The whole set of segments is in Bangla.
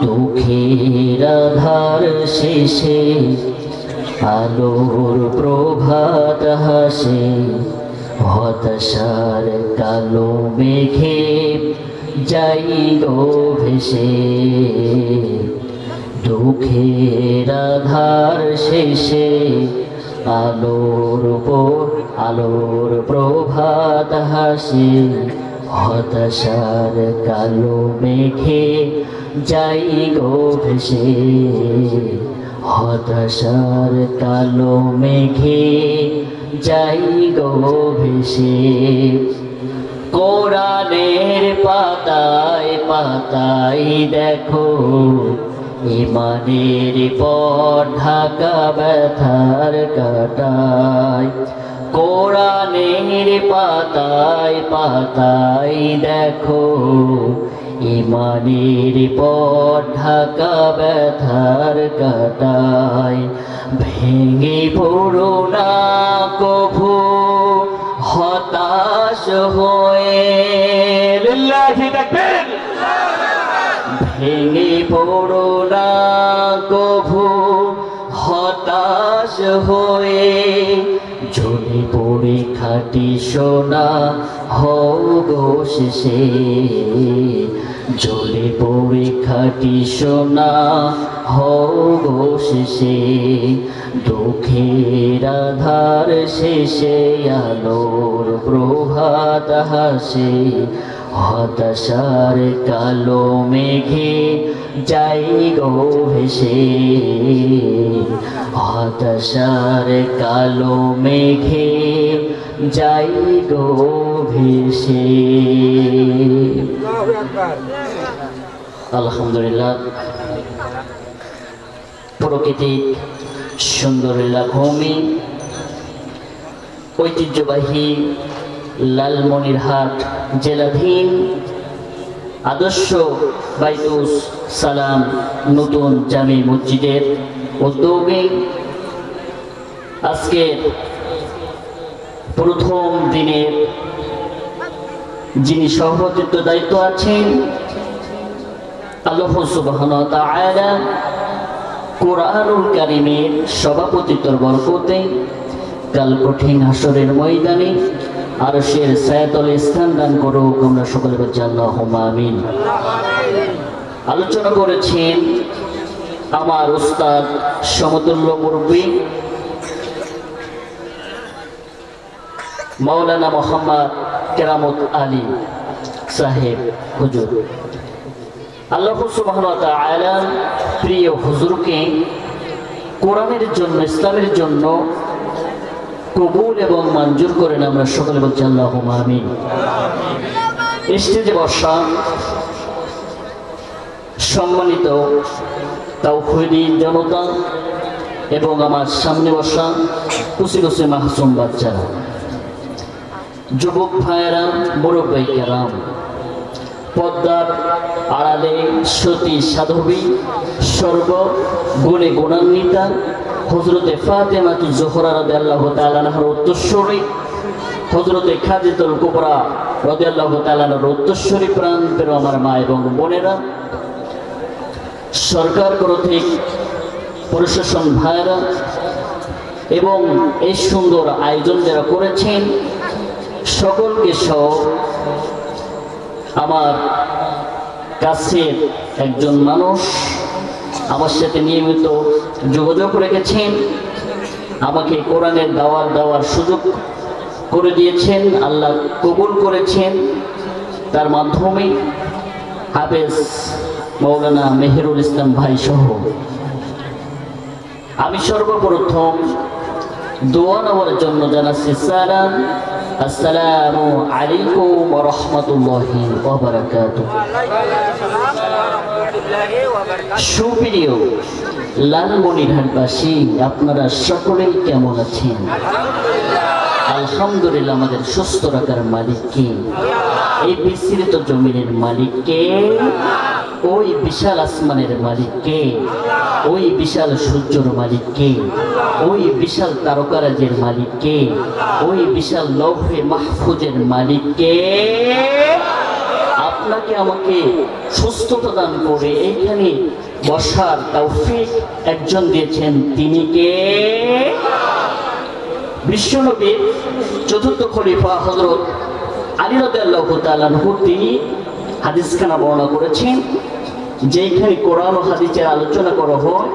দুঃখের আধার শেষে আলোর প্রভাত হাসে, হতাশার কালো মেঘে যাই গো ভেসে। দুঃখের আধার শেষে আলোর প্রভাত হাসে, হতাশার কালো মেঘে যাই গো ভেসে। হতাশার কালো মেঘে যাই গো ভেসে। কোরআনের পাতায় পাতায় দেখো ইমানের পথ ঢাকা ব্যথার কাটায়। কোরআনের পাতায় পাতায় দেখো ইমানের পথ ঢাকা ব্যথার কাটায়। ভেঙে পড়ো না কভু হতাশ হয়ে, ভেঙে পড়ো না কভু হতাশ হয়ে। জ্বলে পড়ে খাঁটি সোনা হও গো শেষে, জ্বলে পড়ে খাঁটি সোনা হও গো শেষে। দুঃখের আধার শেষে আলোর প্রভাত হাসে, হতাশার কালো মেঘে যাই গো ভেসে। হতাশার কালো মেঘে যাই গো ভেসে। আলহামদুলিল্লাহ, প্রকৃতির সুন্দরীলা ভূমি, ঐতিহ্যবাহী লালমনিরহাট জেলাধীন আদর্শ বাইতুস সালাম নতুন জামি মসজিদের উদ্যোগে আজকের প্রথম দিনের যিনি সভাপতিত্ব দায়িত্ব আছেন, আল্লাহ সুবহানাহু ওয়া তাআলা কোরআনুল কারীমের সভাপতিত্বর বরকতে কাল কঠিন হাসরের ময়দানে আরশের ছায়াতলে স্থান দান করুক। আমরা সকলে বলছি আল্লাহুম্মা আমিন। আলোচনা করেছেন আমার উস্তাদ সমতুল্য মুরব্বী মাওলানা মোহাম্মদ কেরামত আলী সাহেব হুজুর। আল্লাহ সুবহানাহু ওয়া তাআলা প্রিয় হুজুরকে কোরআনের জন্য, ইসলামের জন্য কবুল এবং মঞ্জুর করেন। আমরা সকলে বলছি আল্লাহুম্মা আমিন। স্টেজে বসা সম্মানিত তাওহীদি জনতা এবং আমার সামনে বসা কুচি কুচি মাসুম বাচ্চারা, যুবক ভাইয়েরা, মুরব্বী কেরাম, পদ্মার আড়ালে সতী সাধবী, সর্বগুণে গুণান্বিতা হযরতে ফাতেমাতু জোহরা রাদিয়াল্লাহু তাআলা আনহার উত্তরসূরি, হযরতে খাদিজাতুল কুবরা রাদিয়াল্লাহু তাআলা আনহার উত্তরসূরি প্রাণপ্রিয় আমার মা এবং বোনেরা, সরকার কর্তৃক প্রশাসন ভাইরা এবং এই সুন্দর আয়োজন যারা করেছেন সকলকে সহ আমার কাছের একজন মানুষ, আমার সাথে নিয়মিত যোগাযোগ রেখেছেন, আমাকে কোরআনের দাওয়াত দেওয়ার সুযোগ করে দিয়েছেন, আল্লাহ কবুল করেছেন। তার মাধ্যমে হাফেজ মাওলানা মেহেরুল ইসলাম ভাই সহ আমি সর্বপ্রথম দোয়া নেওয়ার জন্য জানাচ্ছি সালাম। আসসালামু আলাইকুম ওয়া রাহমাতুল্লাহি ওয়া বারাকাতুহু। সুপ্রিয় লালমনিরহাটবাসী, আপনারা সকলেই কেমন আছেন? আলহামদুলিল্লাহ। আমাদের সুস্থ রাখার মালিক কে? এই বিস্তৃত জমিনের মালিক কে? ওই বিশাল আসমানের মালিক কে? ওই বিশাল সূর্যের মালিক কে? ওই বিশাল তারকারাজের মালিক কে? ওই বিশাল লৌহে মাহফুজের মালিক কে? আপনাকে আমাকে সুস্থতা দান করে এইখানে বসার তৌফিক একজন দিয়েছেন, তিনি কে? বিশ্বনবীর চতুর্থ খলিফা হযরত আলী রাদিয়াল্লাহু তাআলা আনহু তিনি হাদিসখানা বর্ণনা করেছেন, যেখানে কোরআন ও হাদিসের আলোচনা করা হয়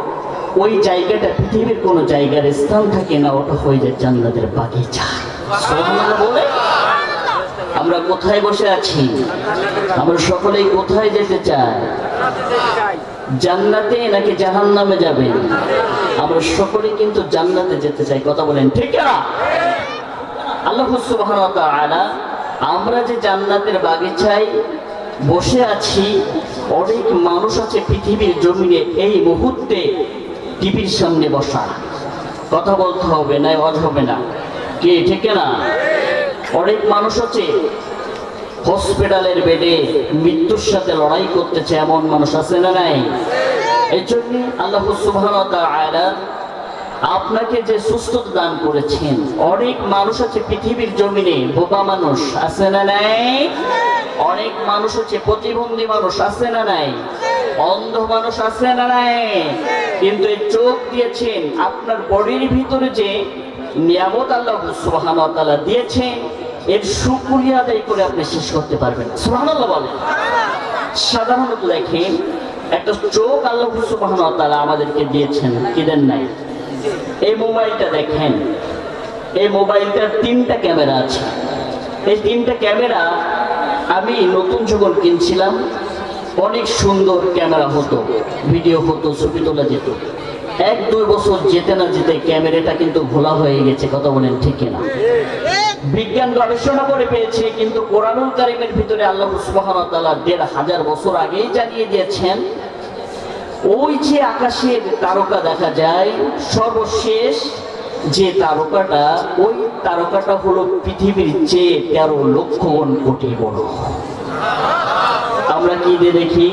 ওই জায়গাটা পৃথিবীর কোনো জায়গার স্থান থাকে না, ওটা হয়ে যায় জান্নাতের বাগিচা। সুবহানাল্লাহ বলে আমরা কোথায় বসে আছি? আমরা সকলেই কোথায় যেতে চাই? জান্নাতে নাকি জাহান্নামে যাবেন? আমরা সকলেই কিন্তু জান্নাতে যেতে চাই, কথা বলেন ঠিক না? আল্লাহ সুবহানাহু ওয়া তাআলা আমরা যে জান্নাতের বাগিচায় বসে আছি, অনেক মানুষ আছে পৃথিবীর জমিনে এই মুহূর্তে টিভির সামনে বসা, কথা বলতে হবে না, ওয়াজ হবে না, কে ঠিক না? অনেক মানুষ আছে হসপিটালের বেডে মৃত্যুর সাথে লড়াই করতেছে, এমন মানুষ আছে না নাই? এই জন্য আল্লাহ সুবহানাহু ওয়া তাআলা আপনাকে যে সুস্থতা দান করেছেন, অনেক মানুষ আছে পৃথিবীর জমিনে বোবা মানুষ আছে না নাই? অনেক মানুষ আছে প্রতিবন্ধী মানুষ আছে না নাই? অন্ধ মানুষ আছে না নাই? কিন্তু এই চোখ দিয়েছেন, আপনার বডির ভিতরে যে নিয়ামত আল্লাহ সুবহানাহু ওয়া তাআলা দিয়েছেন, এর শুকরিয়া আদায় করে আপনি শেষ করতে পারবেন। সুবহানাল্লাহ বলেন। সাধারণত দেখেন একটা চোখ আল্লাহ সুবহানাহু ওয়া তাআলা আমাদেরকে দিয়েছেন, কি দেন নাই? এই মোবাইলটা দেখেন, এই মোবাইলটার 3টা ক্যামেরা আছে। এই 3টা ক্যামেরা আমি নতুন যখন কিনছিলাম অনেক সুন্দর ক্যামেরা হতো, ভিডিও হতো, ছবি তোলা যেত। 1-2 বছর যেতে না যেতে ক্যামেরাটা কিন্তু ঘোলা হয়ে গেছে, কথা বলেন ঠিক না? বিজ্ঞান গবেষণা করে পেয়েছে, কিন্তু কোরআনুল কারীমের ভিতরে আল্লাহ সুবহানাহু ওয়া তাআলা 1500 বছর আগেই জানিয়ে দিয়েছেন, ওই যে আকাশের তারকা দেখা যায়, সর্বশেষ যে তারকাটা, ওই তারকাটা হলো পৃথিবীর চেয়ে 13 লক্ষ কোটি বড়। আমরা কি দিয়ে দেখি?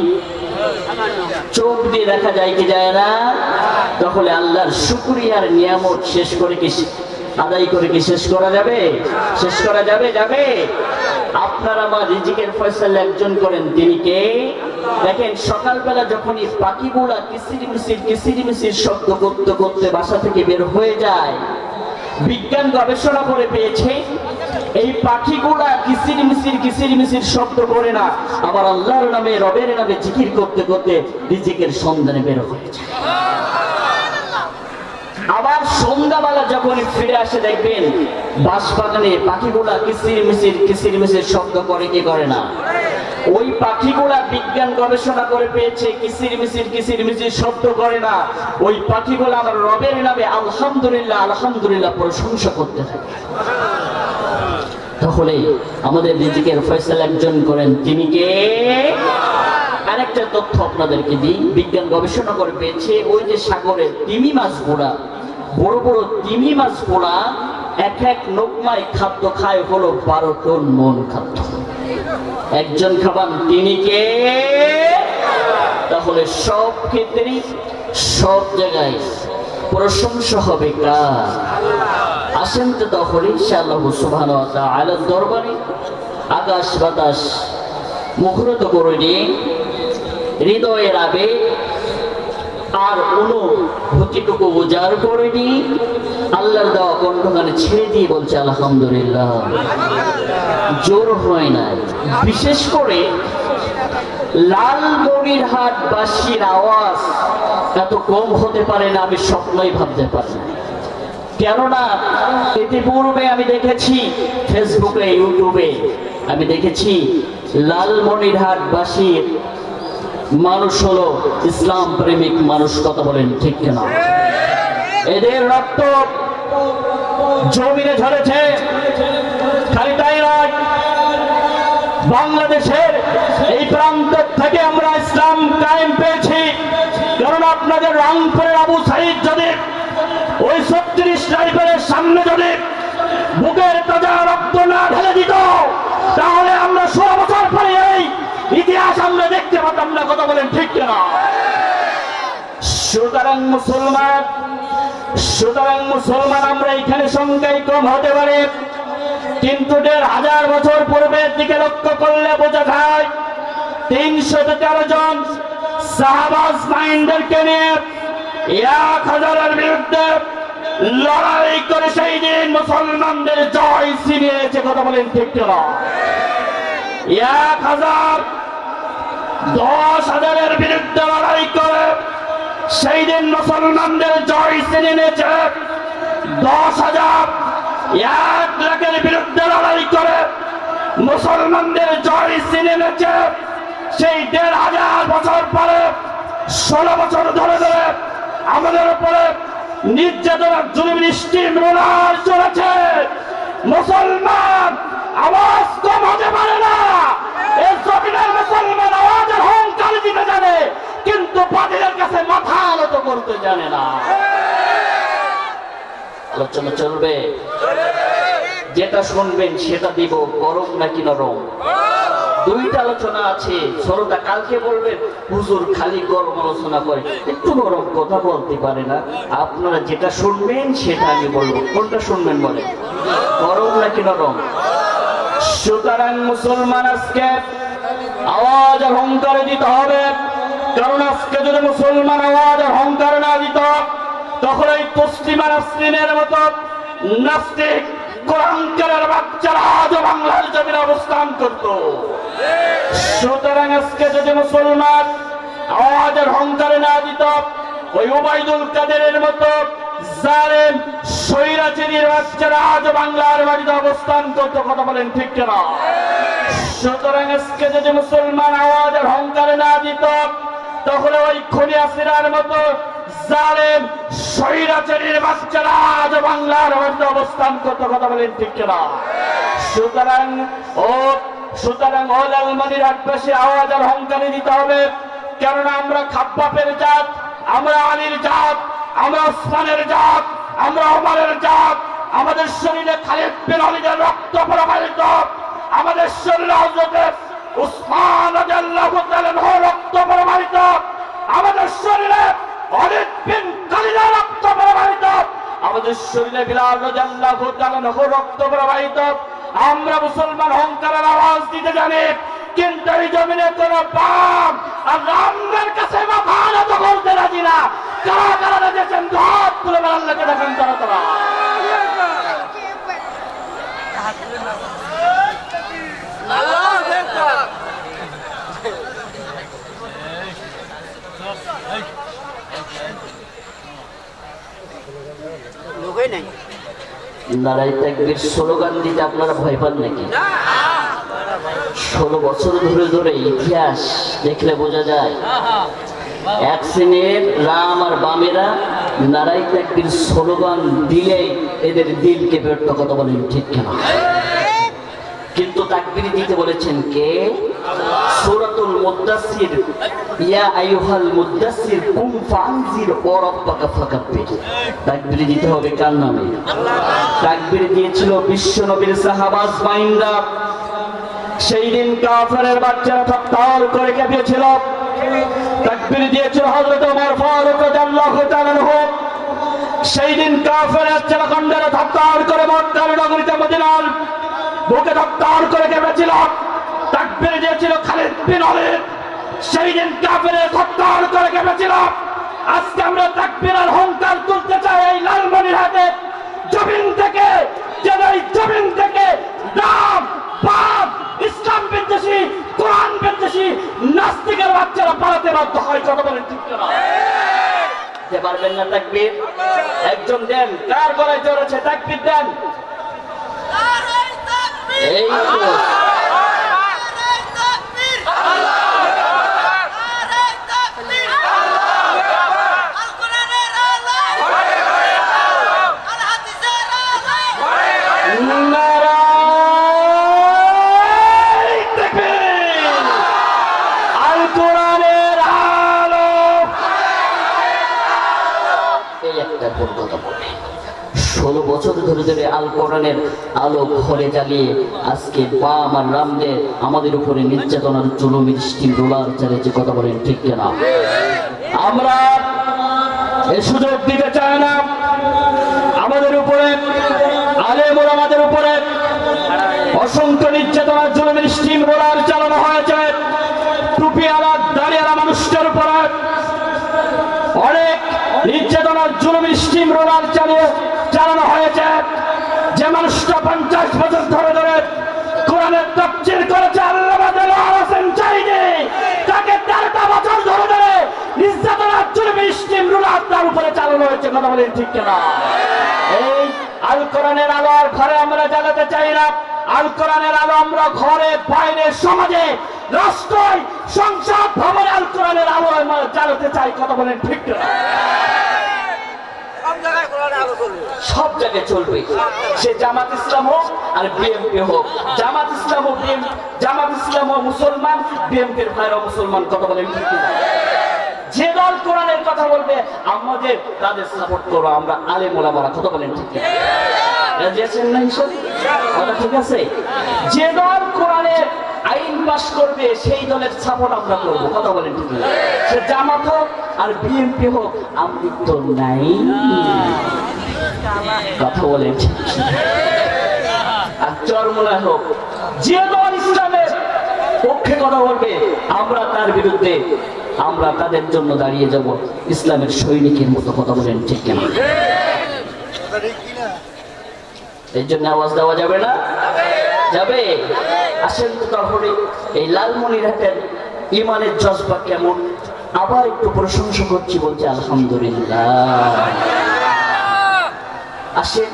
চোখ দিয়ে দেখা যায় কি যায় না? তাহলে আল্লাহর শুকরিয়ার নিয়ামত শেষ করে কি আদায় করে কি শেষ করা যাবে? শেষ করা যাবে? যাবে। আপনার আমার রিজিকের ফয়সালা একজন করেন, তিনি কে? দেখেন সকালবেলা যখনই পাখিগুলা কিচিরমিচির শব্দ করতে করতে বাসা থেকে বের হয়ে যায়, বিজ্ঞান গবেষণা করে পেয়েছে এই পাখিগুলা কিচিরমিচির শব্দ করে না, আবার আল্লাহর নামে রবের নামে জিকির করতে করতে রিজিকের সন্ধানে বের হয়ে যায়। আবার সন্ধ্যাবেলা যখন ফিরে আসে দেখবেন বাঁশবাগানে পাখিগুলা কিচিরমিচির শব্দ করে কি করে না? ওই পাখিগুলা বিজ্ঞান গবেষণা করে পেয়েছে কিচিরমিচির শব্দ করে না। ওই পাখিগুলা আমার রবের নামে আলহামদুলিল্লাহ আলহামদুলিল্লাহ প্রশংসা করতে থাকে। তাহলে আমাদের রিজিকের ফয়সালা একজন করেন, তিনি কে? আরেকটা তথ্য আপনাদেরকে দিই, বিজ্ঞান গবেষণা করে পেয়েছে ওই যে সাগরের তিমি মাছগুলা, বড় বড় তিমি মাছগুলা এক এক লোকমায় খাদ্য খায় হলো 12 টন মন খাদ্য। একজন খাবান, তিনি কে? তাহলে সব ক্ষেত্রে সব জায়গায় প্রশংসা হবে কার? আসেন তো তাহলে ইনশাআল্লাহ সুবহানাহু ওয়া তাআলার দরবারে আকাশ বাতাস মুখরিত করে দিয়ে হৃদয়ের আবেগ আর অনুভূতিটুকু উজাড় করে দিয়ে আল্লাহর দেওয়া কণ্ঠখানে ছেড়ে দিয়ে বলছে আলহামদুলিল্লাহ। জোর হয় না, বিশেষ করে লালমনিরহাট বাসীর আওয়াজ এত কম হতে পারে না, আমি স্বপ্নই ভাবতে পারি না। কেননা ইতিপূর্বে আমি দেখেছি ফেসবুকে, ইউটিউবে আমি দেখেছি লালমনিরহাট বাসীর মানুষ হলো ইসলাম প্রেমিক মানুষ, কথা বলেন ঠিক না? এদের রক্ত জমিনে ঝরেছে। খালি তাই নয়, বাংলাদেশের এই প্রান্ত থেকে আমরা ইসলাম কায়েম পেয়েছি। কারণ আপনাদের রংপুরের আবু সাইদ যদি ওই 36 রাইফেলের সামনে যদি বুকের তাজা রক্ত না ঢেলে দিত, তাহলে আমরা 16 বছর পরে এই ইতিহাস আমরা দেখতে পাতাম না, কথা বলেন ঠিক না? সুতরাং মুসলমান আমরা এখানে সংখ্যায় কম হতে পারে, কিন্তু 1500 বছর পূর্বের দিকে লক্ষ্য করলে বোঝা যায় 313 জন শাহবাজ মাইন্ডারকে নিয়ে 1000-এর বিরুদ্ধে লড়াই করে সেই দিন মুসলমানদের জয় ছিনিয়েছে। কথা বলেন ঠিক কিনা? 10,000-এর বিরুদ্ধে লড়াই করে সেই দিন মুসলমানদের জয় ছিনিয়ে নিয়েছে। 10,000 1 লাখের বিরুদ্ধে লড়াই করে মুসলমানদের জয় ছিনিয়ে নিয়েছে। সেই 1,500 বছর পরে 16 বছর ধরে ধরে আমাদের উপরে নির্যাতন জুলুম স্টিম রোলার চলেছে। মুসলমান আওয়াজ কম হতে পারে না। এই জমিনের মুসলমান আওয়াজের অহংকার দিতে জানে, কিন্তু বাতিলের কাছে মাথা নত করতে জানে না। আলোচনা চলবে, যেটা শুনবেন সেটা দিব, গরম নাকি নরম। দুইটা আলোচনা আছে, ছোটটা কালকে বলবেন হুজুর খালি গরম আলোচনা করে, একটু গরম কথা বলতে পারে না। আপনারা যেটা শুনবেন সেটা আমি বলবো, কোনটা শুনবেন বলে, গরম নাকি নরম? সুতরাং মুসলমান আজকে আওয়াজ আর অহংকারে দিতে হবে, কারণ আজকে যদি মুসলমান আওয়াজ আর অহংকার না দিত, তখন এই তসলিমা নাসরিনের মতো নাস্তিক কোরআনকারের বাচ্চারা আজও বাংলার জমিনে অবস্থান করত। সুতরাং আজকে যদি মুসলমান আওয়াজের অহংকারে না দিত, ওই ওবায়দুল কাদেরের মতো জালেম স্বৈরাচারীর বাচ্চারা আজও বাংলার বাড়িতে অবস্থান করত। কথা বলেন ঠিক কিনা? সুতরাং আজকে যদি মুসলমান আওয়াজের অহংকারে না দিত, তখন ওই খুনি আসিরার মতো জালেম স্বৈরাচারীর বাচ্চারা আজ বাংলার মধ্যে অবস্থান করতে। কথা বলেন ঠিক কিনা? সুতরাং ও লালমানির আটপাশে আওয়াজ আর অহংকারে দিতে হবে, কেননা আমরা খাব্বাবের জাত, আমরা আলীর জাত, আমরা ওসমানের জাত, আমরা ওমরের জাত। আমাদের শরীরে খালিদ বিন ওয়ালিদের রক্ত প্রবাহিত, আমাদের শরীরে হযরত উসমান রাদিয়াল্লাহু তাআলার রক্ত প্রবাহিত, আমাদের শরীরে খালিদ বিন খালিদের রক্ত প্রবাহিত, আমাদের শরীরে বিলাল রাদিয়াল্লাহু তাআলার রক্ত প্রবাহিত। আমরা মুসলমান অহংকারের আওয়াজ দিতে জানি, কিন্তু এই জমিনে কোন বাপ আর রামের কাছে মাথা নত করতে রাজি না। কারা কারা রাজেছেন হাত তুলে আল্লাহকে দেখেন তারা তারা। নারায়ে তাকবীর স্লোগান দিতে আপনারা ভয় পান নাকি? 16 বছর ধরে ধরে ইতিহাস দেখলে বোঝা যায়, এক শ্রেণীর রাম আর বামেরা নারায়ে তাকবীর স্লোগান দিলে এদের দিল কেঁপে উঠত। কথা বলেন ঠিক কিনা? কিন্তু তাকবীর দিতে বলেছেন কে? সূরাতুল মুদ্দাসসির, ইয়া আইয়ুহাল মুদ্দাসসির কুম ফানজির ওয়া রাব্বাকা ফাকাব্বির। তাকবীর দিতে হবে কার নামে? তাকবীর দিয়েছিল বিশ্ব নবীর সাহাবাজ মাইন্ডা। সেই দিন কাফেরের বাচ্চারা থরথর করে কেঁপেছিল। তাকবীর দিয়েছিল হযরত ওমর ফারুক রাদিয়াল্লাহু তাআলা আনহু। সেই দিন কাফের বাচ্চারা খণ্ডের থরথর করে মক্কার নগরীতে মদিনার বুকে থরথর করে কেঁপেছিল। তাকবীর দিয়েছিল খালিদ বিন ওয়ালিদ। সেই দিন কাফেরের থরথর করে কেঁপেছিল। আজকে আমরা তাকবীরের অহংকার তুলতে চাই এই লালমনিরহাটে জমিন থেকে, যেন এই জমিন থেকে রাম পাপ ইসলাম বিদ্বেষী কোরআন বিদ্বেষী নাস্তিকের বাচ্চারা পালাতে বাধ্য হয়। কথা বলেন ঠিক কিনা? দিতে পারবেন না তাকবীর? একজন দেন, কার গলায় জোর আছে? তাকবীর দেন। এই কথা বলে 16 বছর ধরে ধরে আল কোরআনের আলো ঘরে জ্বালিয়ে আজকে বাম আর রামদের আমাদের উপরে নির্যাতনার জুলুমের স্টিম রোলার চালিয়েছে। কথা বলেন ঠিক কিনা? আমরা এই সুযোগ দিতে চাই না। আমাদের উপরে আলেম ওলামাদের উপরে অসংখ্য নির্যাতনার জুলুমের স্টিম রোলার চালানো হয়েছে। অনেক নির্যাতনার জুলুম স্টিম রোলার চালানো হয়েছে। যে মানুষটা 50 বছর ধরে ধরে কোরআনের তাফসীর করেছে আল্লামা দেলোয়ার হোসেন চাইনি, তাকে 13টা বছর ধরে ধরে নির্যাতনার জুলুম স্টিম রোলার তার উপরে চালানো হয়েছে। কথা বলেন ঠিক কিনা? এই আল কোরআনের আলো আর ঘরে আমরা জ্বালাতে চাই না। আল কোরআনের আলো আমরা ঘরে, বাইরে, সমাজে, রাষ্ট্রয়, সংসদ ভবনে আল কোরআনের আলো আমরা জ্বালাতে চাই। কথা বলেন ঠিক কিনা? সব জায়গায় চলবে, সে জামাত ইসলাম হোক আর বিএনপি হোক। জামাত ইসলাম ও জামাত ইসলাম ও মুসলমান, বিএনপির ভাইরা মুসলমান। কথা বলেন ঠিক কিনা? যে দল কোরআনের কথা বলবে আমাদের তাদের সাপোর্ট করবো আমরা, আলেম ওলামারা। কথা বলেন ঠিক কিনা? কথা ঠিক আছে? যে দল কোরআনের আইন পাশ করবে সেই দলের সাপোর্ট আমরা করবো। কথা বলেন ঠিক কিনা? সে জামাত হোক আর বিএনপি হোক, আমি তো নাই। কথা বলেন ঠিক। আর চরমোনা হোক, যে দল ইসলামের পক্ষে কথা বলবে আমরা তার বিরুদ্ধে, আমরা তাদের জন্য দাঁড়িয়ে যাব ইসলামের সৈনিকের মতো। কথা বলেন ঠিক কিনা? এই জন্য আওয়াজ দেওয়া যাবে না? যাবে। আসেন তো তাহলে এই লালমনিরহাটের ইমানের জজবা কেমন আবার একটু প্রশংসা করছি, বলছি আলহামদুলিল্লাহ। আসেন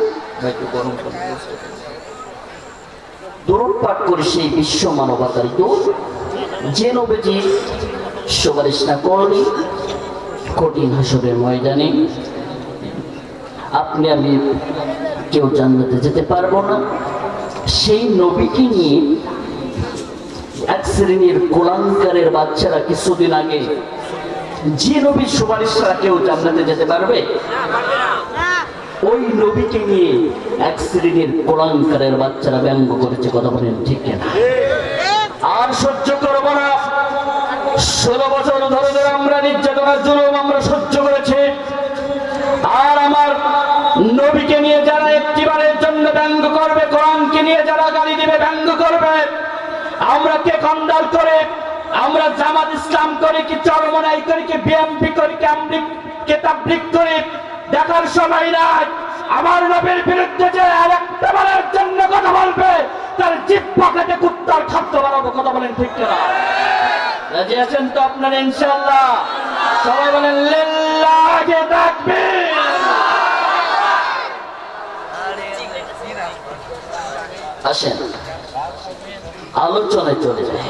দরুদ পাঠ করি সেই বিশ্ব মানবতার দূত যে নবীজি সুপারিশ না করলে কঠিন হাসরের ময়দানে আপনি আমি কেউ জান্নাতে যেতে পারবো না। সেই নবীকে নিয়ে এক শ্রেণীর কুলাঙ্কারের বাচ্চারা কিছুদিন আগে যে নবীর সুপারিশ ছাড়া কেউ জান্নাতে যেতে পারবে, ওই নবীকে নিয়ে এক শ্রেণীর কুলাঙ্কারের বাচ্চারা ব্যঙ্গ করেছে। কথা বলেন ঠিক কিনা? আর সহ্য করবো না। 16 বছর ধরে ধরে আমরা নির্যাতনের জুলুম আমরা সহ্য করেছি। আর আমার নবীকে নিয়ে যারা একটিবারের জন্য ব্যঙ্গ করবে, কোরআনকে নিয়ে যারা গালি দিবে, ব্যঙ্গ করবে, আমরা কে কন্ডাল করে, আমরা জামাত ইসলাম করি কি চরমনাই করি কি বিএনপি করি কি কে তাবলীগ করি, দেখার সময় নাই। আমার নবীর বিরুদ্ধে যে আর একটা বারের জন্য কথা বলবে তার জিহ্বা কেটে কুত্তার খাদ্য বানাবো। কথা বলেন ঠিক কিনা? রাজি আছেন তো আপনারা ইনশাআল্লাহ? সবাই বলেন লিল্লাহি তাকবীর। আসেন আলোচনায় চলে যায়।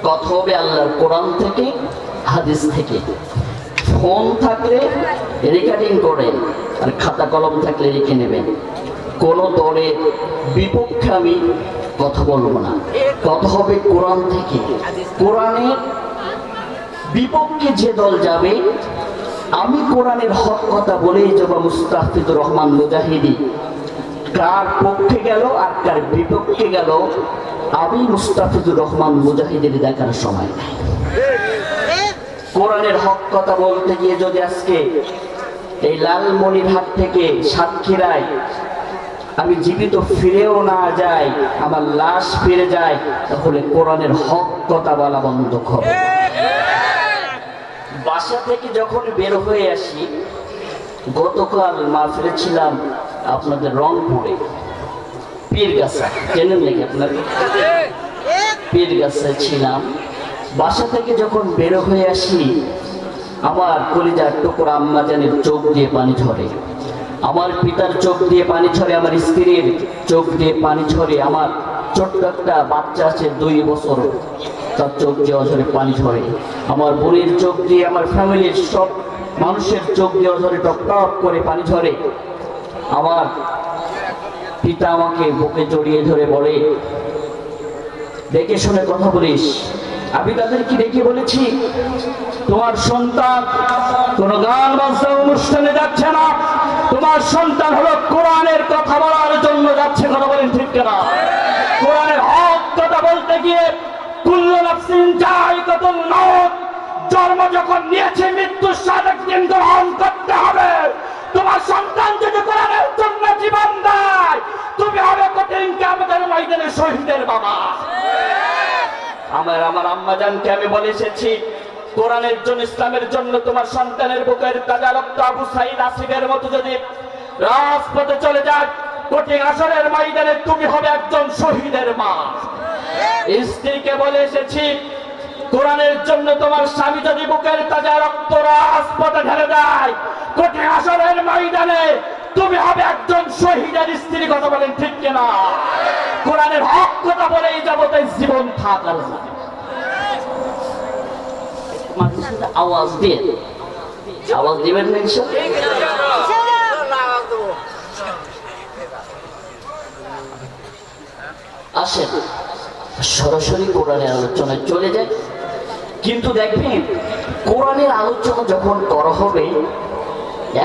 কথা হবে আল্লাহর কোরআন থেকে, হাদিস থেকে। ফোন থাকলে রেকর্ডিং করেন, আর খাতা কলম থাকলে লিখে নেবেন। কোন দলের বিপক্ষে আমি কথা বলবো না, কথা হবে কোরআন থেকে। কোরআনের বিপক্ষে যে দল যাবে, আমি কোরআনের হক কথা বলেই যাব। মুস্তাফিজুর রহমান মুজাহিদি কার পক্ষে গেল আর কার বিপক্ষে গেল, আমি মুস্তাফিজুর রহমান মুজাহিদের দেখার সময় নাই। কোরআনের হক কথা বলতে গিয়ে যদি আজকে এই লালমনিরহাট থেকে সাতক্ষীরায় আমি জীবিত ফিরেও না যাই, আমার লাশ ফিরে যায়, তাহলে কোরআনের হক কথা বলা বন্ধ হবে। বাসা থেকে যখন বের হয়ে আসি, গতকাল মাহফিলে ছিলাম আপনাদের রংপুরে পীরগাছা, চেনেন নাকি আপনার? পীরগাছায় ছিলাম। বাসা থেকে যখন বের হয়ে আসি, আমার কলিজার টুকরা আম্মা জানের চোখ দিয়ে পানি ঝরে, আমার পিতার চোখ দিয়ে পানি ঝরে, আমার স্ত্রীর চোখ দিয়ে পানি ঝরে, আমার ছোট্ট একটা বাচ্চা আছে 2 বছর, তার চোখ দিয়ে অঝরে পানি ঝরে, আমার বোনের চোখ দিয়ে, আমার ফ্যামিলির সব মানুষের চোখ দিয়ে অঝরে টপ টপ করে পানি ঝরে। আমার পিতা আমাকে বুকে জড়িয়ে ধরে বলে, দেখে শুনে কথা বলিস। আমি তাদেরকে ডেকে বলেছি, তোমার সন্তান কোন গান বাজনা অনুষ্ঠানে যাচ্ছে না, তোমার সন্তান হলো কোরআনের কথা বলার জন্য যাচ্ছে। কথা বলেন ঠিক কিনা? কোরআনের হক কথা বলতে গিয়ে কুল্লু নাফসিন যায়কাতুল মাউত, জন্ম যখন নিয়েছে মৃত্যুর স্বাদ একদিন গ্রহণ করতে হবে। তোমার সন্তান যদি কোরআনের জন্য জীবন দেয়, তুমি হবে কঠিন কিয়ামতের ময়দানে শহীদের বাবা। আমার আম্মা জানকে আমি বলে এসেছি, কোরআনের জন্য, ইসলামের জন্য তোমার সন্তানের বুকের তাজা রক্ত আবু সাঈদ আসিফের মতো যদি রাজপথে চলে যায়, কঠিন আসরের ময়দানে তুমি হবে একজন শহীদের মা। স্ত্রীকে বলে এসেছি, কোরআনের জন্য তোমার স্বামী যদি বুকের তাজা রক্ত রাজপথে ঢেলে দেয়, কঠিন আসরের ময়দানে তুমি হবে একজন শহীদের স্ত্রী। কথা বলেন ঠিক কিনা? কোরআনের হক কথা বলে এই জগতে জীবন থাকার আওয়াজ দিয়ে আওয়াজ দিবেন না আসেন সরাসরি কোরআনের আলোচনায় চলে যায়। কিন্তু দেখবেন কোরআনের আলোচনা যখন করা হবে,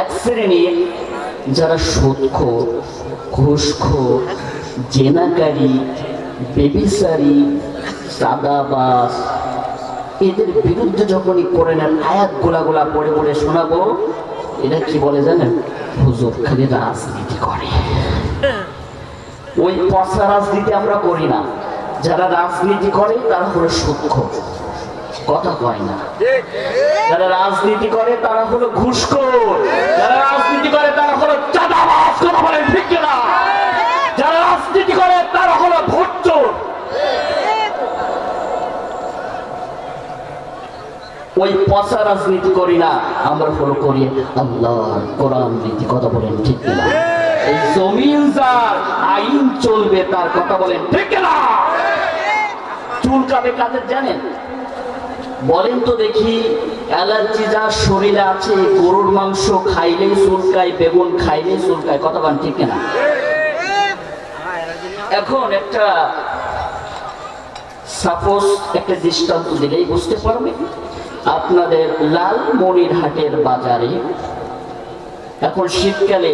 এক শ্রেণীর যারা সুদখোর, ঘুষখোর, জেনাকারী, বেবিচারী, সাদাবাজ, এদের বিরুদ্ধে যখনই কোরআনের আয়াত গোলা পড়ে পড়ে শোনাবো, এটা কি বলে জানেন? হুজুর খালি রাজনীতি করে। ওই পচা রাজনীতি আমরা করি না। যারা রাজনীতি করে তারা হলো সুদখোর, কথা কয় না। যারা রাজনীতি করে তারা হলো ঘুষখোর, যারা রাজনীতি করে তারা হলো চাঁদাবাজ। কথা বলেন ঠিক কিনা? যারা রাজনীতি করে তারা হলো ভোটচোর। ওই পচা রাজনীতি করি না, আমরা হলো করি আল্লাহর কোরআন নীতি। কথা বলেন ঠিক কিনা? এই জমিন যার আইন চলবে তার। কথা বলেন ঠিক কিনা? চুলকাবে কাদের জানেন? বলেন তো দেখি। অ্যালার্জি যার শরীরে আছে, গরুর মাংস খাইলেই চুলকায়, বেগুন খাইলেই চুলকায়। কথা বলেন ঠিক কিনা? এখন একটা সাপোজ একটা দৃষ্টান্ত দিলেই বুঝতে পারবে। আপনাদের লালমনিরহাটের বাজারে এখন শীতকালে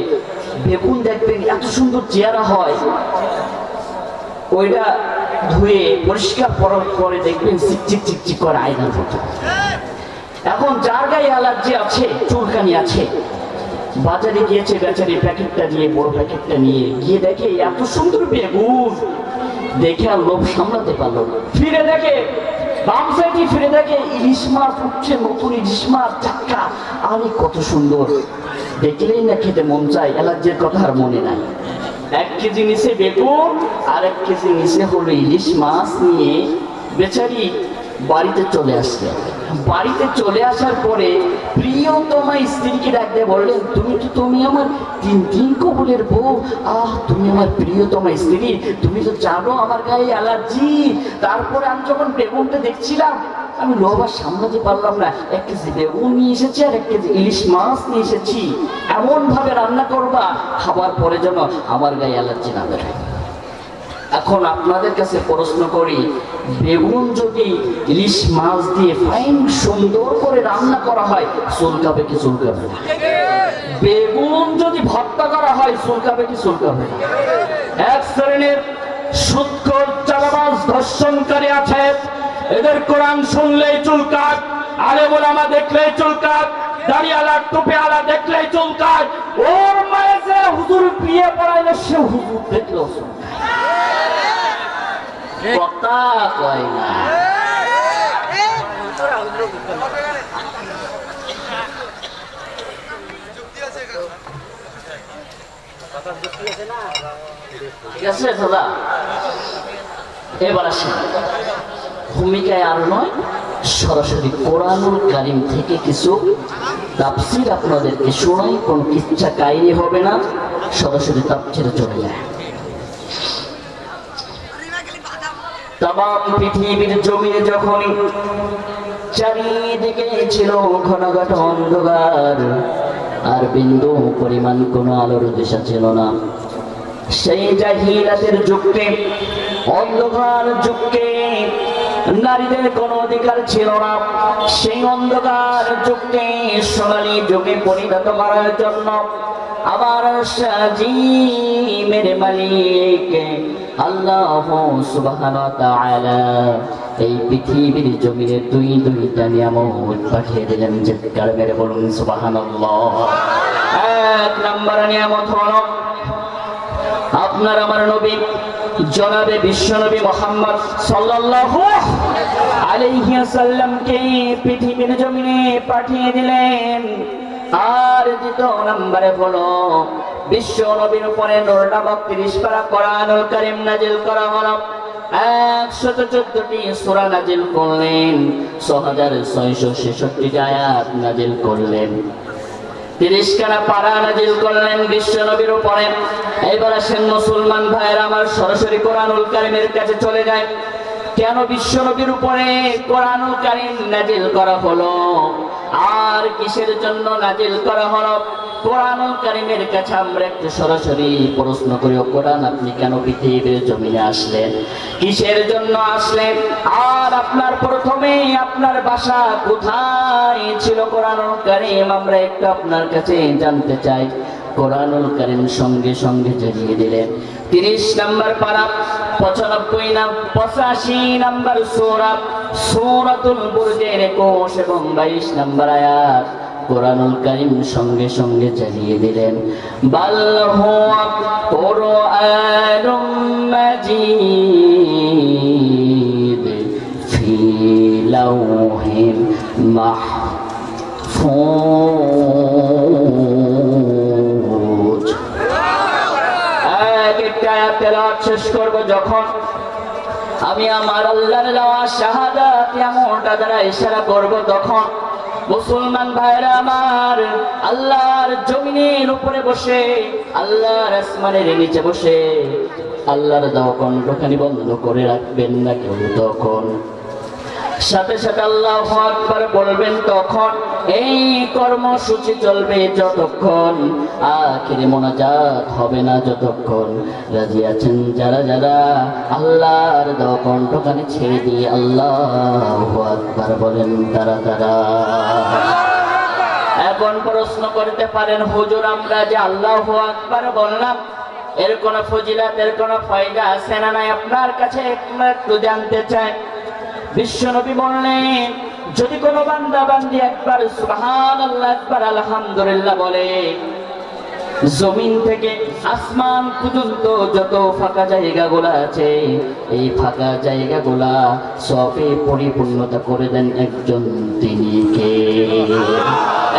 বেগুন দেখবেন এত সুন্দর চেহারা হয়, ওইটা ধুয়ে পরিষ্কার করার পরে দেখবেন চিকচিক চিকচিক করে আয়নার মতো। এখন যার গায়ে অ্যালার্জি আছে, চুলকানি আছে, বাজারে গিয়েছে বেচারি প্যাকেটটা নিয়ে, বড় প্যাকেটটা নিয়ে গিয়ে দেখে এত সুন্দর বেগুন, দেখে আর লোভ সামলাতে পারলো না। ফিরে দেখে বাম সাইডে, ফিরে দেখে ইলিশ মাছ উঠছে, নতুন ইলিশ মাছ চাক্কা। আরে কত সুন্দর, দেখলেই না খেতে মন চায়। অ্যালার্জির কথা আর মনে নাই। 1 কেজি নিচে বেগুন আর 1 কেজি নিচে হলো ইলিশ মাছ নিয়ে বেচারি বাড়িতে চলে আসলেন। বাড়িতে চলে আসার পরে প্রিয়তমা স্ত্রীকে ডাকতে বললেন, তুমি আমার 3 কবুলের বউ। তুমি আমার প্রিয়তমা স্ত্রী, তুমি তো জানো আমার গায়ে অ্যালার্জি। তারপরে আমি যখন বেগুনটা দেখছিলাম, আমি লোভ আর সামলাতে পারলাম না। 1 কেজি বেগুন নিয়ে এসেছি আর 1 কেজি ইলিশ মাছ নিয়ে এসেছি। এমন ভাবে রান্না করবা খাবার পরে যেন আমার গায়ে অ্যালার্জি না বেরোয়। এখন আপনাদের কাছে প্রশ্ন করি, বেগুন যদি ইলিশ মাছ দিয়ে ফাইন সুন্দর করে রান্না করা হয়, চুলকাবে কি চুলকাবে না? বেগুন যদি ভর্তা করা হয়, চুলকাবে কি চুলকাবে না? এক শ্রেণীর সুদখোর, চাঁদাবাজ, ধর্ষণকারী আছে, এদের কোরআন শুনলেই চুলকায়, আলেম ওলামা দেখলেই চুলকায়, দাড়িওয়ালা টুপিওয়ালা দেখলেই চুলকায়। ওর মায়ে যে হুজুর বিয়ে পড়াইলে সে হুজুর দেখলেও চুলকায়। কথা কয় না। ঠিক আছে দাদা, এবার আসেন ভূমিকায় আর নয়, সরাসরি কোরআনুল কারীম থেকে কিছু তাফসীর আপনাদেরকে শোনাই। কোন কিচ্ছা কাহিনী হবে না, সরাসরি তাফসীরে চলে যায়। তামাম পৃথিবীর জমিনে যখন চারিদিকে ছিল ঘন ঘন অন্ধকার, আর বিন্দু পরিমাণ কোনো আলোর দিশা ছিল না, সেই জাহিলাতের যুগে, অন্ধকার যুগে নারীদের কোনো অধিকার ছিল না। সেই অন্ধকার যুগে সোনালী যুগে পরিণত করার জন্য আমার সাজিমের মালিক আল্লাহ সুবহানাহু ওয়া তাআলা এই পৃথিবীর জমিনে দুইটা নিয়ামত পাঠিয়ে দিলেন। চিৎকার মেরে বলুন সুবহানাল্লাহ। 1 নম্বর নিয়ামত হলো আপনার আমার নবী জনাবে বিশ্বনবী মুহাম্মদ সাল্লাল্লাহু আলাইহি ওয়াসাল্লামকে পৃথিবীর জমিনে পাঠিয়ে দিলেন। আর দ্বিতীয় নম্বরে হলো বিশ্বনবীর উপরে নূর নামক 30 পারা কোরআনুল কারীম নাযিল করা হলো। 114টি সূরা নাযিল করলেন, 6666 আয়াত নাযিল করলেন, 30 খানা পারা নাযিল করলেন বিশ্বনবীর উপরে। এবার আসেন মুসলমান ভাইয়েরা আমার, সরাসরি কোরআনুল কারীমের কাছে চলে যায়। কেন বিশ্বনবীর উপরে কোরআনুল কারীম নাযিল করা হলো আর কিসের জন্য নাযিল করা হলো? কোরআনুল কারীমের কাছে আমরা একটু সরাসরি প্রশ্ন করি, কোরআন আপনি কেন পৃথিবীর জমিনে আসলেন, কিসের জন্য আসলেন, আর আপনার প্রথমে আপনার বাসা কোথায় ছিল? কোরআনুল কারীম আমরা একটু আপনার কাছে জানতে চাই। কোরআনুল কারীম সঙ্গে সঙ্গে জানিয়ে দিলেন। 30 নম্বর পারা, 85 নম্বর সূরা, সূরাতুল বুরজের 21 এবং 22 নম্বর আয়াত কোরআনুল কারীম সঙ্গে সঙ্গে জানিয়ে দিলেন, বাল হুয়া কুরআনুম মাজিদ ফি লাওহিন মাহফুজ। একটা আয়াত তেলাওয়াত শেষ করব যখন, আমি আমার আল্লাহর দেওয়া শাহাদাত এমনটা দ্বারা ইশারা করব, তখন মুসলমান ভাইরা আমার আল্লাহর জমিনের উপরে বসে, আল্লাহর আসমানের নিচে বসে আল্লাহর দেওয়া কণ্ঠখানি বন্ধ করে রাখবেন না কেউ। তখন সাথে সাথে আল্লাহু আকবার বলবেন। তখন এই কর্মসূচি চলবে যতক্ষণ আখিরে মোনাজাত হবে না, যতক্ষণ। রাজি আছেন যারা যারা আল্লাহর দেওয়া কণ্ঠখানি ছেড়ে দিয়ে আল্লাহু আকবার বলেন তারা তারা। এখন প্রশ্ন করতে পারেন, হুজুর আমরা যে আল্লাহু আকবার বললাম, এর কোন ফজিলত, এর কোন ফায়দা আছে না নাই? আপনার কাছে একটু জানতে চাই। বিশ্বনবী বললেন, যদি কোনো বান্দা বান্দি একবার সুবহানাল্লাহ, একবার আলহামদুলিল্লাহ বলে, জমিন থেকে আসমান পর্যন্ত যত ফাঁকা জায়গাগুলো আছে, এই ফাঁকা জায়গাগুলা সবে পরিপূর্ণতা করে দেন একজন, তিনি কে?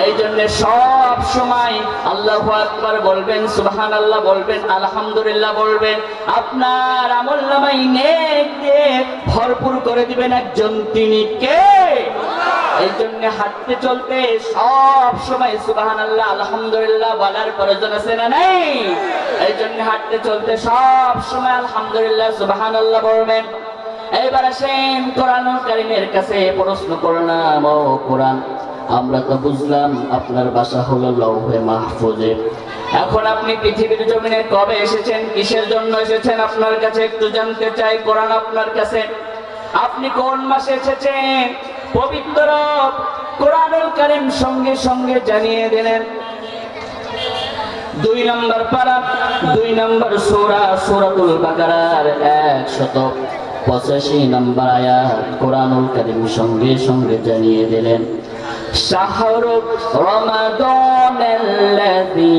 এই জন্য সব সময় আল্লাহু আকবার বলবেন, সুবহানাল্লাহ বলবেন, আলহামদুলিল্লাহ বলবেন। আপনার আমলনামায় নেক দিয়ে ভরপুর করে দিবেন একজন, তিনি কে? এই জন্য হাঁটতে চলতে সব সময় সুবহানাল্লাহ আলহামদুলিল্লাহ বলার প্রয়োজন আছে না নাই? এই জন্য হাঁটতে চলতে সব সময় আলহামদুলিল্লাহ সুবহানাল্লাহ বলবেন। এইবার আসেন কোরআনুল কারীমের কাছে প্রশ্ন করলাম, ও কোরআন, আমরা তো বুঝলাম আপনার বাসা হলো লৌহে মাহফুজে। এখন আপনি পৃথিবীর জমিনে কবে এসেছেন, কিসের জন্য এসেছেন? আপনার কাছে একটু জানতে চাই। কোরআন আপনার কাছে, আপনি কোন মাসে এসেছেন? পবিত্র কোরআনুল কারীম সঙ্গে সঙ্গে জানিয়ে দিলেন। 2 নম্বর পারা, 2 নম্বর সূরা, সূরাতুল বাকারার 185 নম্বর আয়াত কোরআনুল কারীম সঙ্গে সঙ্গে জানিয়ে দিলেন, শাহরু রমাদানাল্লাযী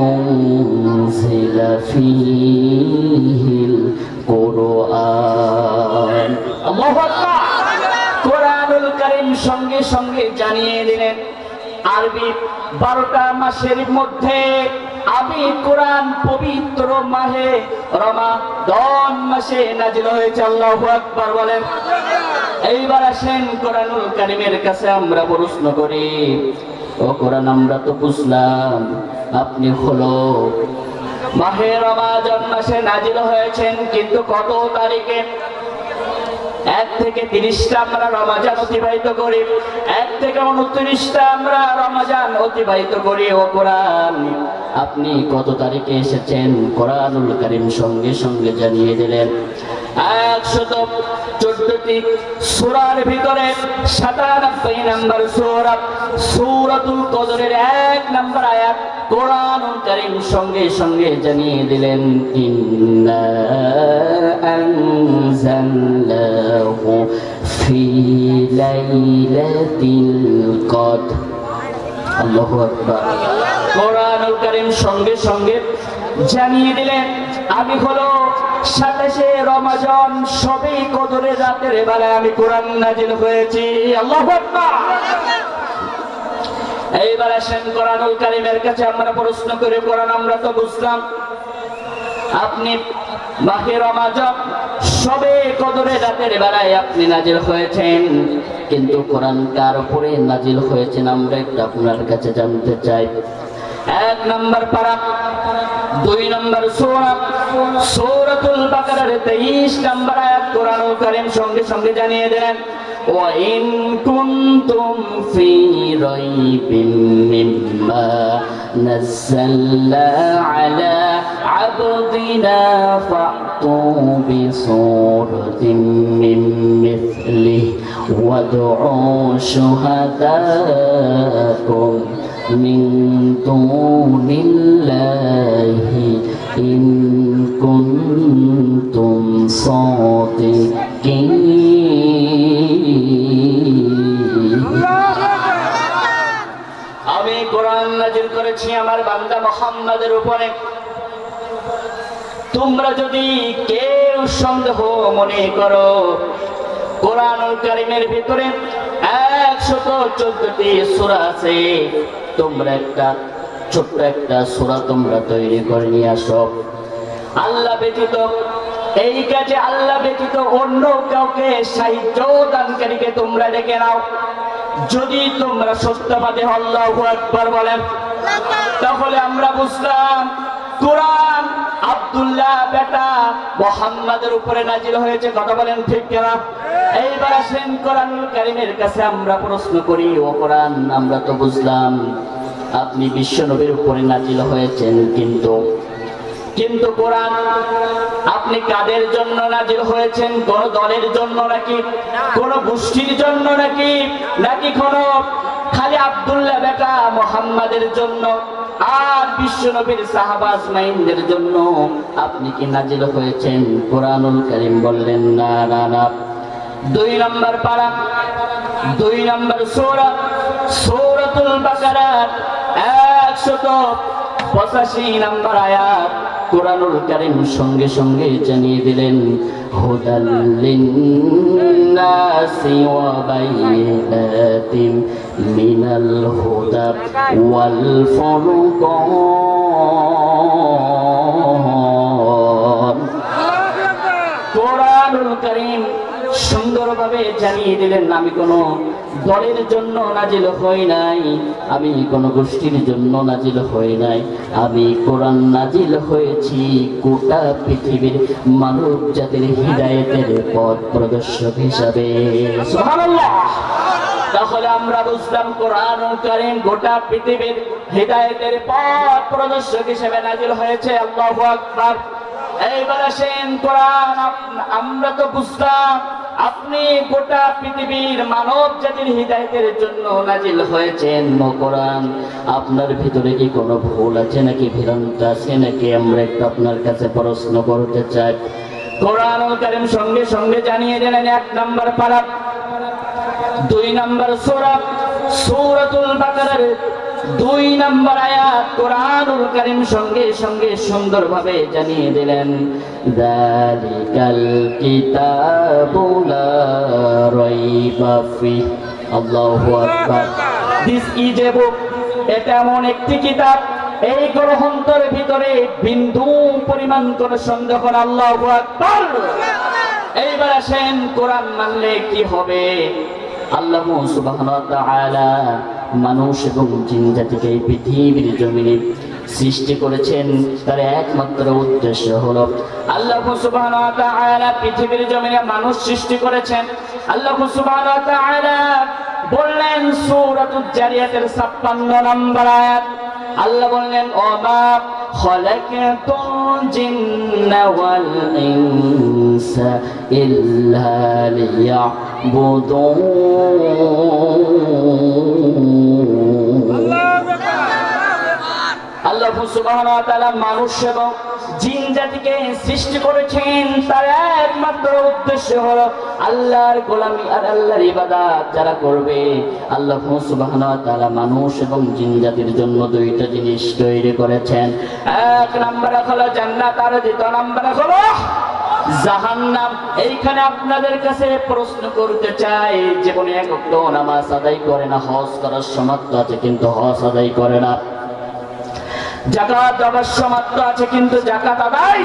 উনজিলা ফীহিল কুরআন। আল্লাহু আকবার। কোরআনুল কারীম সঙ্গে সঙ্গে জানিয়ে দিলেন, আরবি 12টা মাসের মধ্যে আমি কোরআন পবিত্র মাহে রমাদান মাসে নাযিল হয়েছে। আল্লাহু আকবার বলেন। এইবার আসেন কোরআনুল কারীমের কাছে আমরা প্রশ্ন করি, ও কোরআন, আমরা তো বুঝলাম আপনি হলো মাহে রমাদান মাসে নাযিল হয়েছেন, কিন্তু কত তারিখে? 1 থেকে 30টা আমরা রমজান অতিবাহিত করি, 1 থেকে 29টা আমরা রমজান অতিবাহিত করি। ও কোরআন, আপনি কত তারিখে এসেছেন? কোরআনুল কারীম সঙ্গে সঙ্গে জানিয়ে দিলেন। 114টি সূরার ভিতরে 97 নম্বর সূরা, সূরাতুল কদরের 1 নম্বর আয়াত কোরআনুল কারীম সঙ্গে সঙ্গে জানিয়ে দিলেন, ইন্না আনজালনাহু ফি লাইলাতিল কদর। আল্লাহু আকবার। কোরআনুল কারীম সঙ্গে সঙ্গে জানিয়ে দিলেন, আমি হলো 27শে রমজান সবে কদরের রাতের বেলায় আমি কোরআন নাজিল হয়েছি। আল্লাহু আকবার। এইবার আসেন কোরআনুল কারীমের কাছে আমরা প্রশ্ন করে কোরআন আমরা তো বুঝলাম, আপনি মাহে রমজান সবে কদরের রাতের বেলায় আপনি নাজিল হয়েছেন, কিন্তু কোরআন কার উপরে নাজিল হয়েছেন আমরা একটু আপনার কাছে জানতে চাই। 1 নম্বর পারা 2 নম্বর সূরা সূরাতুল বাকারার 23 নম্বর আয়াত কোরআনুল কারীম সঙ্গে সঙ্গে জানিয়ে দিলেন, ওয়া ইন কুনতুম ফি রাইবিন মিম্মা নাযালনা আলা আবদিনা ফাতু বিসূরাতিন মিন মিথলিহি ওয়াদউ শুহাদাকুম মিন দুনিল্লাহি ইন কুনতুম সাদিকিন। আমি কোরআন নাজিল করেছি আমার বান্দা মুহাম্মাদের উপরে, তোমরা যদি কেউ সন্দেহ মনে করো, কোরআনুল কারীমের ভিতরে 114টি সূরা আছে, তোমরা একটা ছোট্ট একটা সূরা তোমরা তৈরি করে নিয়ে আসো। আল্লাহ ব্যতীত এই কাজে আল্লাহ ব্যতীত অন্য কাউকে সাহায্য দানকারীকে তোমরা ডেকে নাও। যদি তোমরা সত্যবাদী আল্লাহু আকবার বলেন, তাহলে আমরা বুঝলাম কোরআন আব্দুল্লাহ বেটা মুহাম্মাদের উপরে নাজিল হয়েছে। কথা বলেন ঠিক কিনা? এইবার আসেন কোরআনুল কারীমের কাছে আমরা প্রশ্ন করি, ও কোরআন আমরা তো বুঝলাম আপনি বিশ্ব নবীর উপরে নাজিল হয়েছেন, কিন্তু কোরআন আপনি কাদের জন্য নাজিল হয়েছেন? কোন দলের জন্য নাকি কোন গোষ্ঠীর জন্য নাকি কোন খালি আব্দুল্লাহ বেটা মুহাম্মাদের জন্য আর বিশ্ব নবীর সাহাবা আজমাইনদের জন্য আপনি কি নাজিল হয়েছেন? কোরআনুল কারীম বললেন না না না। 2 নম্বর পারা 2 নম্বর সূরা সূরাতুল বাকারা 185 নম্বর আয়াত কোরআনুল কারীম সঙ্গে সঙ্গে জানিয়ে দিলেন, হুদাল লিন্নাসি ওয়া বাইয়িনাতিন মিনাল হুদা ওয়াল ফুরকান। কোরআনুল কারীম সুন্দরভাবে জানিয়ে দিলেন, আমি কোন দলের জন্য নাজিল হই নাই, আমি কোন গোষ্ঠীর জন্য নাজিল হই নাই, আমি কোরআন নাজিল হয়েছি গোটা পৃথিবীর মানব জাতির হিদায়াতের পথ প্রদর্শক হিসাবে। সুবহানাল্লাহ। তাহলে আমরা বুঝলাম কোরআনুল কারীম গোটা পৃথিবীর হিদায়াতের পথ প্রদর্শক হিসেবে নাজিল হয়েছে। আল্লাহু আকবার। এইবার আসেন কোরআন আমরা তো বুঝলাম আপনি গোটা পৃথিবীর মানব জাতির হিদায়াতের জন্য নাজিল হয়েছেন। কোরআন আপনার ভিতরে কি কোনো ভুল আছে নাকি ভ্রান্তি আছে নাকি আমরা একটু আপনার কাছে প্রশ্ন করতে চাই। কোরআনুল কারীম সঙ্গে সঙ্গে জানিয়ে দিলেন 1 নম্বর পারা 2 নম্বর সূরা সূরাতুল বাকারার 2 নম্বর আয়াত কোরআনুল কারীম সঙ্গে সঙ্গে সুন্দরভাবে জানিয়ে দিলেন, যালিকাল কিতাবু লা রাইবা ফিহি। আল্লাহু আকবার। দিস ইজ এ বুক, এটা এমন একটি কিতাব এই গ্রন্থের ভিতরে বিন্দু পরিমাণ কোন সন্দেহ নেই। আল্লাহু আকবার। এইবার আসেন কোরআন মানলে কি হবে। আল্লাহ সুবহানাহু ওয়া তাআলা মানুষ এবং জিন জাতিকে এই পৃথিবীর জমিনে সৃষ্টি করেছেন, তার একমাত্র উদ্দেশ্য হলো আল্লাহ সুবহানাহু ওয়া তাআলা পৃথিবীর জমিনে মানুষ সৃষ্টি করেছেন। আল্লাহ সুবহানাহু ওয়া তাআলা বললেন সূরাতুল জারিয়াতের 56 নম্বর আয়াত, আল্লাহ বললেন, ওমা খালাকাতুল জিন্না ওয়াল ইনসা ইল্লা লিয়াবুদুন। আল্লাহ সুবহানাহু ওয়া তাআলা মানুষ এবং জিন জাতিকে সৃষ্টি করেছেন, তার একমাত্র উদ্দেশ্য হলো আল্লাহর গোলামি আর আল্লাহর ইবাদত যারা করবে। আল্লাহ সুবহানাহু ওয়া তাআলা মানুষ এবং জিন জাতির জন্য 2টা জিনিস তৈরি করেছেন। 1 নম্বর হলো জান্নাত আর 2 নম্বর হলো জাহান্নাম। এইখানে আপনাদের কাছে প্রশ্ন করতে চাই, জীবনে এক ওয়াক্ত নামাজ আদায় করে না, হজ করার সামর্থ্য আছে কিন্তু হজ আদায় করে না, যাকাত দেওয়ার সামর্থ্য আছে কিন্তু জাকাত আদায়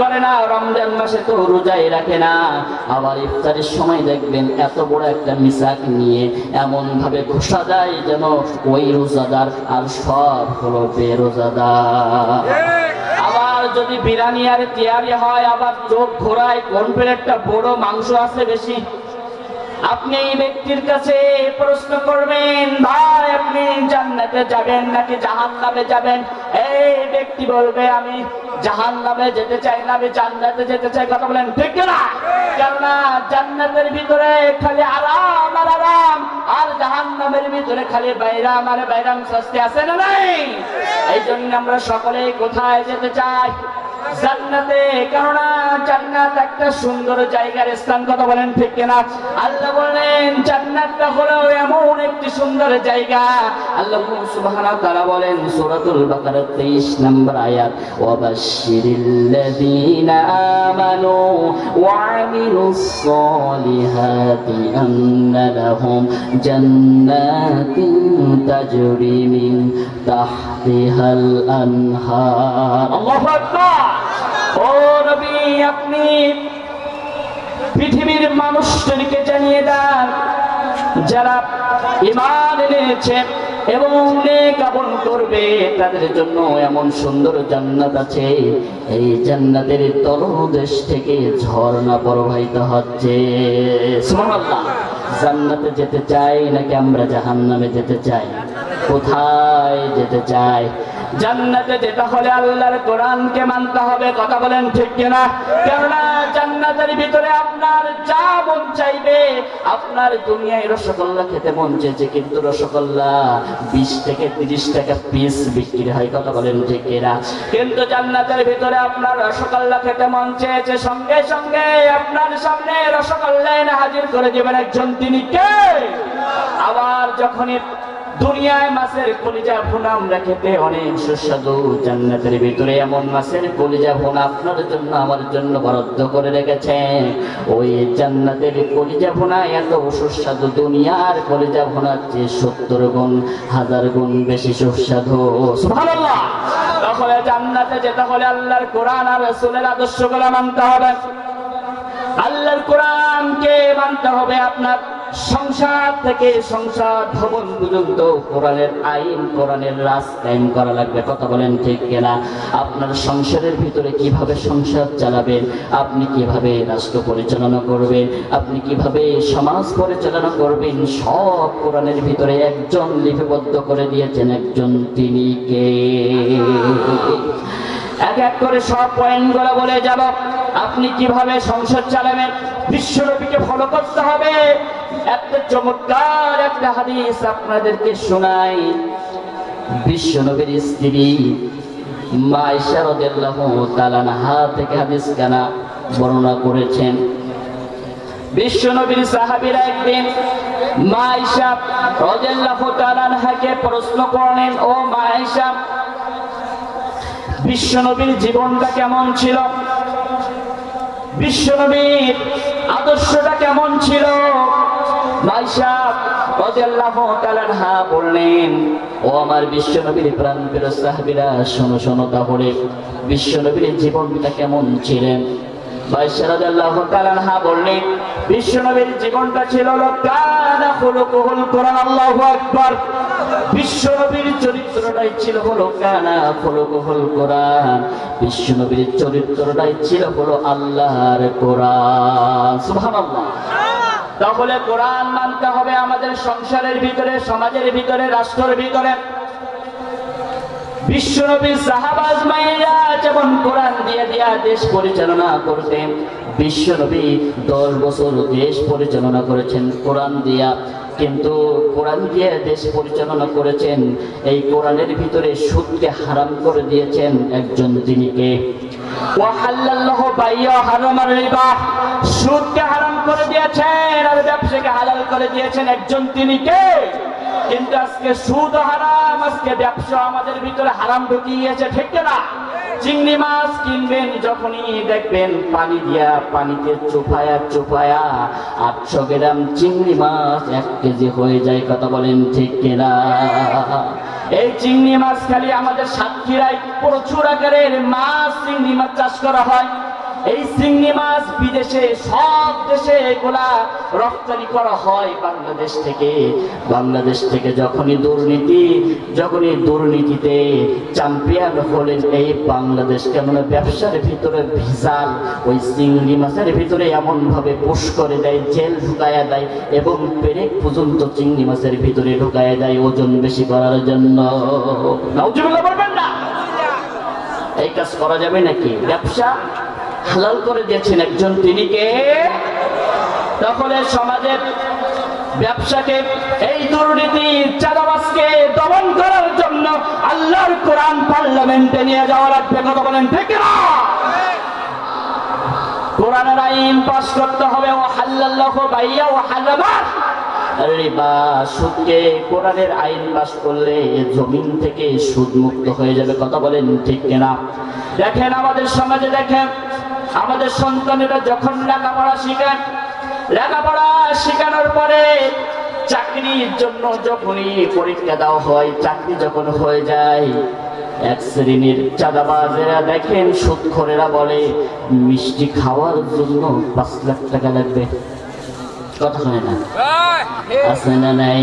করে না, রমজান মাসে তো রোজাই রাখে না, আবার ইফতারের সময় দেখবেন এত বড় একটা মিসাক নিয়ে এমন ভাবে ঘোষা যায় যেন ওই রোজাদার আর সব হলো বেরোজাদার। আবার যদি বিরিয়ানি আর তিয়ারি হয়, আবার চোখ ঘোরায় কোন প্লেটটা বড়, মাংস আছে বেশি। আপনি এই ব্যক্তির কাছে প্রশ্ন করবেন, ভাই আপনি জান্নাতে যাবেন নাকি জাহান্নামে যাবেন? এই ব্যক্তি বলবে আমি জাহান্নামে যেতে চাই না, আমি জান্নাতে যেতে চাই। কথা বলেন ঠিক না? কেননা জান্নাতের ভিতরে খালি আরাম আর আরাম, আর জাহান্নামের ভিতরে খালি বাইরাম আর বাইরাম, শাস্তি আছে না নাই? এই জন্য আমরা সকলে কোথায় যেতে চাই? জান্নাতে। কেননা জান্নাত একটা সুন্দর জায়গার স্থান। কথা বলেন ঠিক কিনা? আল্লাহ বলেন জান্নাতটা হলো এমন একটি সুন্দর জায়গা। আল্লাহ সুবহানাহু ওয়া তাআলা বলেন সূরাতুল বাকারা 23 নম্বর আয়াত, ওয়াবাশশিরিল্লাযীনা আমানু ওয়া আমিলুস সালিহাতি আন্না লাহুম জান্নাতিন তাজরি মিন তাহতিহাল আনহার। আল্লাহু আকবার। ও নবী, আপনি পৃথিবীর মানুষদেরকে জানিয়ে দেন যারা ঈমান এনেছে এবং নেক আমল করবে তাদের জন্য এমন সুন্দর জান্নাত আছে, এই জান্নাতের তলদেশ থেকে ঝর্ণা প্রবাহিত হচ্ছে। সুবহানাল্লাহ। জান্নাতে যেতে চাই নাকি আমরা জাহান্নামে যেতে চাই? কোথায় যেতে চাই? জান্নাতে যেতে হলে আল্লাহর কোরআনকে মানতে হবে। কথা বলেন ঠিক কিনা? কেননা জান্নাতের ভিতরে আপনার যা মন চাইবে, আপনার দুনিয়ায় রসগোল্লা খেতে মন চেয়েছে কিন্তু রসগোল্লা 20 থেকে 30 টাকা পিস বিক্রি হয়। কথা বলেন ঠিক কিনা? কিন্তু জান্নাতের ভিতরে আপনার রসগোল্লা খেতে মন চেয়েছে, সঙ্গে সঙ্গে আপনার সামনে রসগোল্লা এনে হাজির করে দেবেন একজন, তিনি কে? আবার যখনই দুনিয়ায় মাছের কলিজা ভুনা আমরা খেতে অনেক সুস্বাদু, জান্নাতের ভিতরে এমন মাছের কলিজা ভুনা আপনার জন্য আমার জন্য বরাদ্দ করে রেখেছেন। ওই জান্নাতের কলিজা ভুনা এত সুস্বাদু, দুনিয়ার কলিজা ভুনার চেয়ে 70 গুণ 1000 গুণ বেশি সুস্বাদু। সুবহানাল্লাহ। তাহলে জান্নাতে যেতে হলে আল্লাহর কোরআন আর রাসূলের আদর্শগুলো মানতে হবে, আল্লাহর কোরআনকে মানতে হবে। আপনার সংসার থেকে সংসার ভবন পর্যন্ত কোরআনের আইন, কোরআনের রাজ কায়েম করা লাগবে। কথা বলেন ঠিক কিনা? আপনার সংসারের ভিতরে কিভাবে সংসার চালাবেন, আপনি কিভাবে রাষ্ট্র পরিচালনা করবেন, আপনি কিভাবে সমাজ পরিচালনা করবেন, সব কোরআনের ভিতরে একজন লিপিবদ্ধ করে দিয়েছেন, একজন, তিনি কে? এক এক করে সব পয়েন্টগুলো বলে যাব। আপনি কিভাবে সংসার চালাবেন, বিশ্বনবীকে ফলো করতে হবে। একটা চমৎকার একটা হাদিস আপনাদেরকে শোনাই। বিশ্বনবীর স্ত্রী মা আয়েশা রাদিয়াল্লাহু তাআলা আনহা থেকে হাদিস কানা বর্ণনা করেছেন। বিশ্বনবীর সাহাবীরা একদিন মা আয়েশা রাদিয়াল্লাহু তাআলা আনহাকে প্রশ্ন করলেন, ও মা আয়েশা, বিশ্বনবীর জীবনটা কেমন ছিল, বিশ্বনবীর আদর্শটা কেমন ছিল? আয়েশা রাদিয়াল্লাহু তাআলা আনহা বললেন, ও আমার বিশ্বনবীর প্রাণপ্রিয় সাহাবীরা, শোনো শোনো তাহলে বিশ্বনবীর জীবনটা কেমন ছিলেন। আয়েশা রাদিয়াল্লাহু তাআলা আনহা বললেন, বিশ্বনবীর জীবনটা ছিল কানা খুলুকুল কোরআন। আল্লাহু আকবার। বিশ্বনবীর চরিত্রটাই ছিল হলো কানা খুলুকুল কোরআন, বিশ্বনবীর চরিত্রটাই ছিল হলো আল্লাহর কোরআন। সুবহানাল্লাহ। তাহলে কোরআন মানতে হবে আমাদের সংসারের ভিতরে, সমাজের ভিতরে, রাষ্ট্রের ভিতরে। বিশ্বনবীর সাহাবা আজমাইরা যেমন কোরআন দিয়ে দেশ পরিচালনা করতেন, বিশ্বনবী 10 বছর দেশ পরিচালনা করেছেন কোরআন দিয়া। কিন্তু কোরআন দিয়ে দেশ পরিচালনা করেছেন, এই কোরআনের ভিতরে সুদকে হারাম করে দিয়েছেন একজন, তিনি কে? ওয়াহাল্লাল্লাহু বাইয়া হারামার রিবা, সুদকে হারাম করে দিয়েছেন আর ব্যবসাকে হালাল করে দিয়েছেন একজন, তিনি কে? কিন্তু আজকে সুদ হারাম, আজকে ব্যবসা আমাদের ভিতরে হারাম ঢুকিয়ে গিয়েছে, ঠিক না? চিংড়ি মাছ কিনবেন, যখনই দেখবেন পানি দিয়া পানিতে চুপায়া চুপায়া 800 গ্রাম চিংড়ি মাছ 1 কেজি হয়ে যায়। কথা বলেন ঠিক কিনা? এই চিংড়ি মাছ খালি আমাদের সাতক্ষীরায় প্রচুর আকারের মাছ চিংড়ি মাছ চাষ করা হয়। এই চিংড়ি মাছ বিদেশে সব দেশে এগুলা রপ্তানি করা হয় বাংলাদেশ থেকে। বাংলাদেশ থেকে যখনই দুর্নীতিতে চ্যাম্পিয়ন হলেন এই বাংলাদেশ, কেননা ব্যবসার ভিতরে ভিসাল ওই চিংড়ি মাছের ভিতরে এমন ভাবে পুশ করে দেয়, জেল ঢুকায়া দেয় এবং পেরেক পর্যন্ত চিংড়ি মাছের ভিতরে ঢুকায়া দেয় ওজন বেশি করার জন্য। নাউজুবিল্লাহ বলবেন না? এই কাজ করা যাবে নাকি? ব্যবসা হালাল করে দিয়েছেন একজন, তিনি কে? তাহলে সমাজের ব্যবসাকে, এই দুর্নীতি চাঁদাবাজকে দমন করার জন্য আল্লাহর কোরআন পার্লামেন্টে নিয়ে যাওয়া লাগবে। কথা বলেন ঠিক না? কোরআনের আইন পাস করতে হবে। ও হাল্লাল্লাহু বাইয়া ও হারামা রিবা, সুদকে কোরআনের আইন পাস করলে জমিন থেকে সুদ মুক্ত হয়ে যাবে। কথা বলেন ঠিক কিনা? দেখেন আমাদের সমাজে, দেখেন আমাদের সন্তানেরা যখন লেখাপড়া শিখেন, লেখাপড়া শেখানোর পরে চাকরির জন্য যখনই পরীক্ষা দেওয়া হয়, চাকরি যখন হয়ে যায়, এক শ্রেণীর চাঁদাবাজেরা দেখেন সুদখোরেরা বলে মিষ্টি খাওয়ার জন্য 5 লাখ টাকা লাগবে। কথা হয় না? আছে না নাই?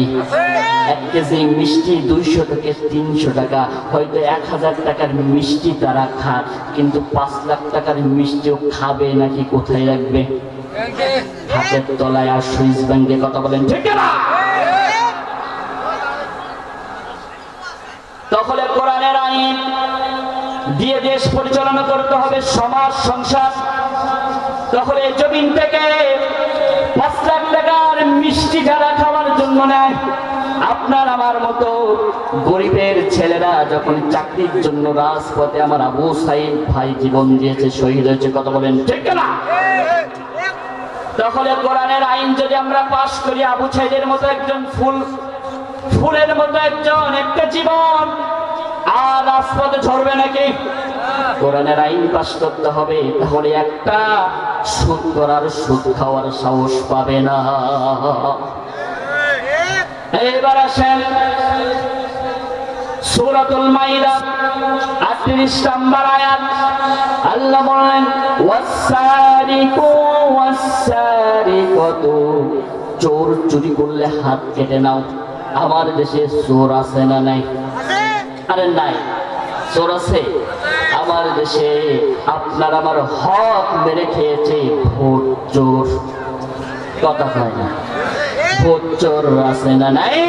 1 কেজি মিষ্টি 200 থেকে 300 টাকা, হয়তো 1000 টাকার মিষ্টি তারা খায়, কিন্তু 5 লাখ টাকার মিষ্টিও খাবে নাকি কোথায় রাখবে? হাতের তলায় আর সুইস ব্যাংকে। কথা বলেন ঠিক না? তাহলে কোরআনের আইন দিয়ে দেশ পরিচালনা করতে হবে, সমাজ সংসার। তাহলে জমিন থেকে 5 লাখ টাকার মিষ্টি যারা খাওয়ার জন্য নেয়, আপনার আমার মতো গরিবের ছেলেরা যখন চাকরির জন্য রাজপথে, আমার আবু সাইদ ভাই জীবন দিয়েছে, শহীদ হয়েছে। কথা বলেন ঠিক না? তাহলে কোরআনের আইন যদি আমরা পাশ করি, আবু সাইদের মতো একজন ফুলের মতো একজন একটা জীবন আর রাজপথে ঝরবে নাকি? কোরআনের আইন পাশ করতে হবে, তাহলে একটা সুদ করার সুদ খাওয়ার সাহস পাবে না। এবার আসেন সূরাতুল মাইদা 38 নম্বর আয়াত। আল্লাহ বলেন ওয়াসারিকু ওয়াসারিকাতু, চোর চুরি করলে হাত কেটে নাও। আমার দেশে চোর আছে না নাই? আরে নাই, চোর আছে আমার দেশে। আপনার আমার হক মেরে খেয়েছে ভোট চোর। কথা হয় না? ভোট চোর আছে না নাই?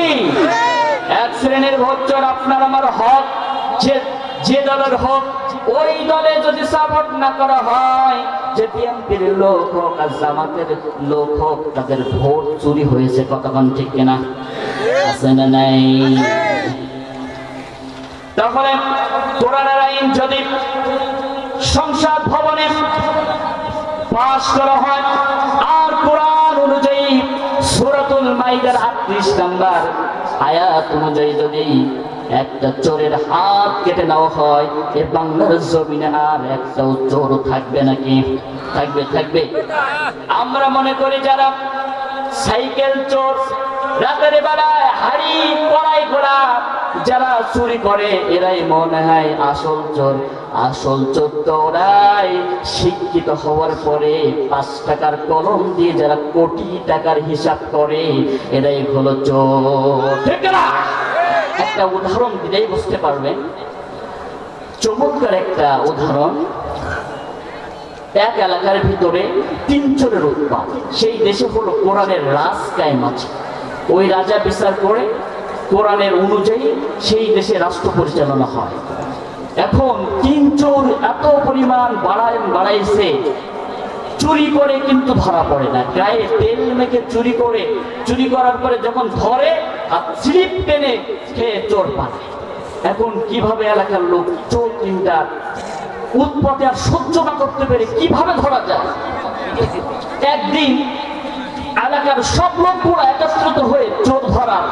এক শ্রেণীর ভোট চোর আপনার আমার হক, যে দলের হোক, ওই দলে যদি সাপোর্ট না করা হয়, যে বিএনপির লোক হোক আর জামাতের লোক হোক, তাদের ভোট চুরি হয়েছে। কতক্ষণ ঠিক কিনা? আছে না নাই? তাহলে কোরআনের আইন যদি সংসদ ভবনে পাশ করা হয় আর কোরআন অনুযায়ী সূরাতুল মাইদার 38 নম্বর আয়াত অনুযায়ী যদি একটা চোরের হাত কেটে নেওয়া হয়, এ বাংলার জমিনে আর একটাও চোর থাকবে নাকি? থাকবে? থাকবে। আমরা মনে করি যারা সাইকেল চোর, রাতের বেলায় হাড়ি কড়াই ঘোড়া যারা চুরি করে, এরাই মনে হয় আসল চোর। আসল চোর তো ওরাই শিক্ষিত হওয়ার পরে 5 টাকার কলম দিয়ে যারা কোটি টাকার হিসাব করে, এরাই হলো চোর। ঠিক না? একটা উদাহরণ দিলেই বুঝতে পারবেন, চমৎকার একটা উদাহরণ। এক এলাকার ভিতরে 3 চোরের উৎপাত। সেই দেশে হলো কোরআনের রাজ কায়েম আছে। ওই রাজা বিচার করে কোরআনের অনুযায়ী সেই দেশে রাষ্ট্র পরিচালনা হয়। এখন 3 চোর এত পরিমাণ বাড়াইছে, চুরি করে কিন্তু ধরা পড়ে না। গায়ে তেল মেখে চুরি করার পরে যখন ধরে আর স্লিপ টেনে খেয়ে চোর পায়। এখন কিভাবে এলাকার লোক চোর 3টা উৎপত্তি আর সহ্য না করতে পেরে কিভাবে ধরা যায়? একদিন এলাকার সব লোকগুলো একত্রিত হয়ে চোর ধরার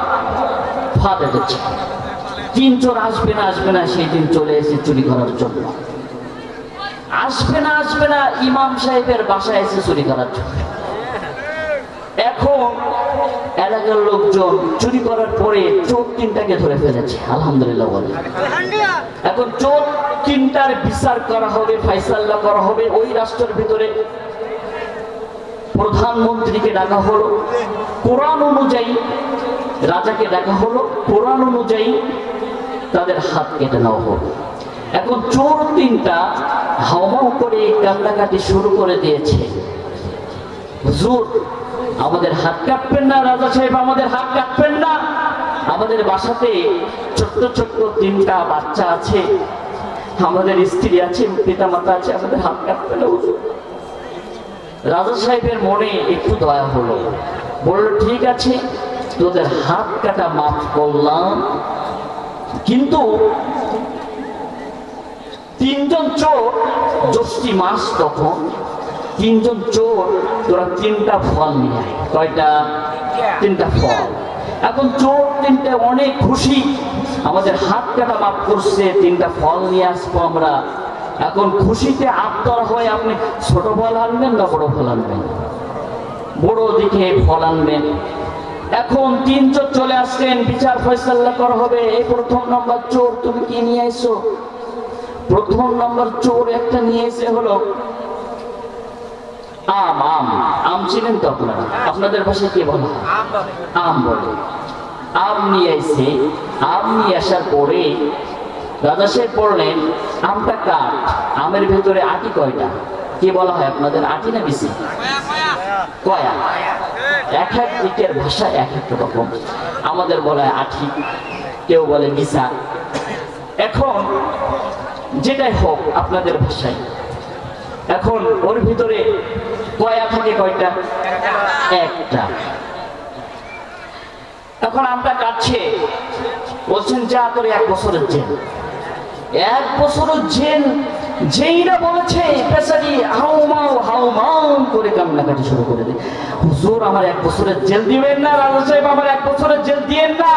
ফাঁদে দিচ্ছে। 3 চোর আসবে না সেই দিন চলে এসে চুরি করার জন্য। আসবে না ইমাম সাহেবের বাসায় এসে চুরি করার জন্য। এখন এলাকার লোকজন চুরি করার পরে চোর তিনটাকে ধরে ফেলেছে, আলহামদুলিল্লাহ বলে। এখন চোর তিনটার বিচার করা হবে, ফাইসাল্লা করা হবে। ওই রাষ্ট্রের ভিতরে প্রধানমন্ত্রীকে ডাকা হলো, কোরআন অনুযায়ী রাজাকে ডাকা হলো, কোরআন অনুযায়ী তাদের হাত কেটে নেওয়া হলো। এখন চোর তিনটা হাওমাও করে কান্নাকাটি শুরু করে দিয়েছে, হুজুর আমাদের হাত কাটবেন না, রাজা সাহেব আমাদের হাত কাটবেন না, আমাদের বাসাতে ছোট্ট ছোট্ট তিনটা বাচ্চা আছে, আমাদের স্ত্রী আছে, পিতা মাতা আছে, আমাদের হাত কাটবেন না হুজুর। রাজা সাহেবের মনে একটু দয়া হলো, বলল ঠিক আছে তোদের হাত কাটা মাফ করলাম, কিন্তু তিনজন চোর, জ্যৈষ্ঠী মাস তখন, তিনজন চোর তোরা তিনটা ফল নিয়ে আয়। কয়টা? তিনটা ফল। এখন চোর তিনটা অনেক খুশি, আমাদের হাত কাটা মাফ করছে, তিনটা ফল নিয়ে আসবো আমরা। এখন খুশিতে আত্মরা হয়ে আপনি ছোট ফল আনবেন না বড় ফল আনবেন? বড় দিকে ফল আনবেন। এখন তিন চোর চলে আসলেন, বিচার ফয়সালা করা হবে। এই প্রথম নম্বর চোর, তুমি কি নিয়ে এসো? প্রথম নম্বর চোর একটা নিয়ে এসে হলো আম। আম আম ছিলেন তো আপনারা? আপনাদের ভাষায় কি বলা হয়? আম বলে। আম নিয়ে এসে, আম নিয়ে আসার পরে রাজা সাহেব বললেন আমটা কাট, আমের ভেতরে আটি কয়টা? কি বলা হয় আপনাদের, আটি না বিসি? কয়া। এক এক দিকের ভাষা এক এক রকম, আমাদের বলা হয় আটি, কেউ বলে বিসা। এখন যেটাই হোক আপনাদের ভাষায়, এখন ওর ভিতরে কয়া থাকে কয়টা? একটা। এখন আমরা কাটছে, বলছেন যা তোর 1 বছরের জেল। 1 বছরের জেল যেই না বলেছে, পেশারি হাউমাউ করে কান্নাকাটি শুরু করে দেয়, হুজুর আমার 1 বছরের জেল দিবেন না, রাজা সাহেব আমার 1 বছরের জেল দিয়েন না,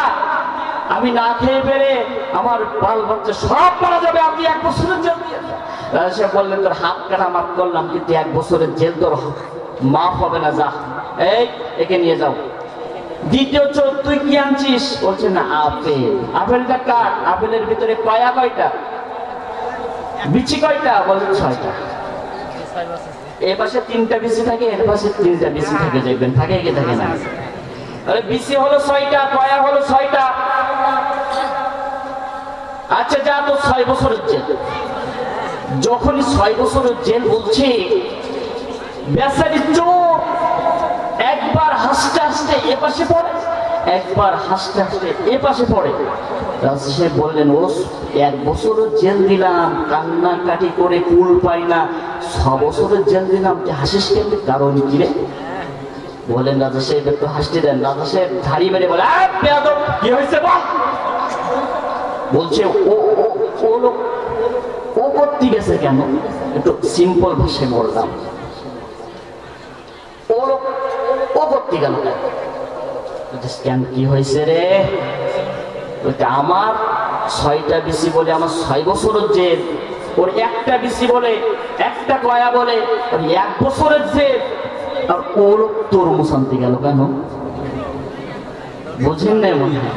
আমি না খেয়ে পেরে আমার বাল বাচ্চা সব মারা যাবে, আপনি 1 বছরের জেল দিয়েন না। রাজা সাহেব বললেন তোর হাত কাটা মাফ করলাম, কিন্তু 1 বছরের জেল তোর মাফ হবে না, যা এই একে নিয়ে যাও। দ্বিতীয় চোর, তুই কি আনছিস? বলছে না আপেল। আপেলটা কাট, আপেলের ভিতরে কয়া কয়টা? বিচি কয়টা? বলে 6টা। এ পাশে 3টা বিচি থাকে, এর পাশে 3টা বিচি থাকে, দেখবেন থাকে কি থাকে না? আরে বিচি হলো 6টা, কয়া হলো 6টা। আচ্ছা যা তো 6 বছরের জেল। যখনই 6 বছরের জেল বলছে, বেচারি চোর একবার হাসতে হাসতে এ পাশে পড়ে, একবার হাসতে হাসতে এ পাশে পড়ে। রাজা সাহেব বললেন ও 1 বছরের জেল দিলাম, কান্নাকাটি করে কুল পাই না, 6 বছরের জেল দিলাম, তুই হাসিস কেন? কারণ কি রে? বলেন রাজা সাহেব একটু হাসতে দেন। রাজা সাহেব ধাড়ি মেরে বলে কি হয়েছে বল। বলছে ও লোক ও করতে গেছে কেন? একটু সিম্পল ভাষায় বললাম, ও লোক ও করতে গেল কেন? কি হয়েছে রে? আমার 6টা বিসি বলে আমার 6 বছরের জেল, ওর একটা বিসি বলে, একটা কয়া বলে 1 বছরের জেল, আর ও লোক তরমুজ আনতে গেল কেন? বুঝেন না মনে হয়?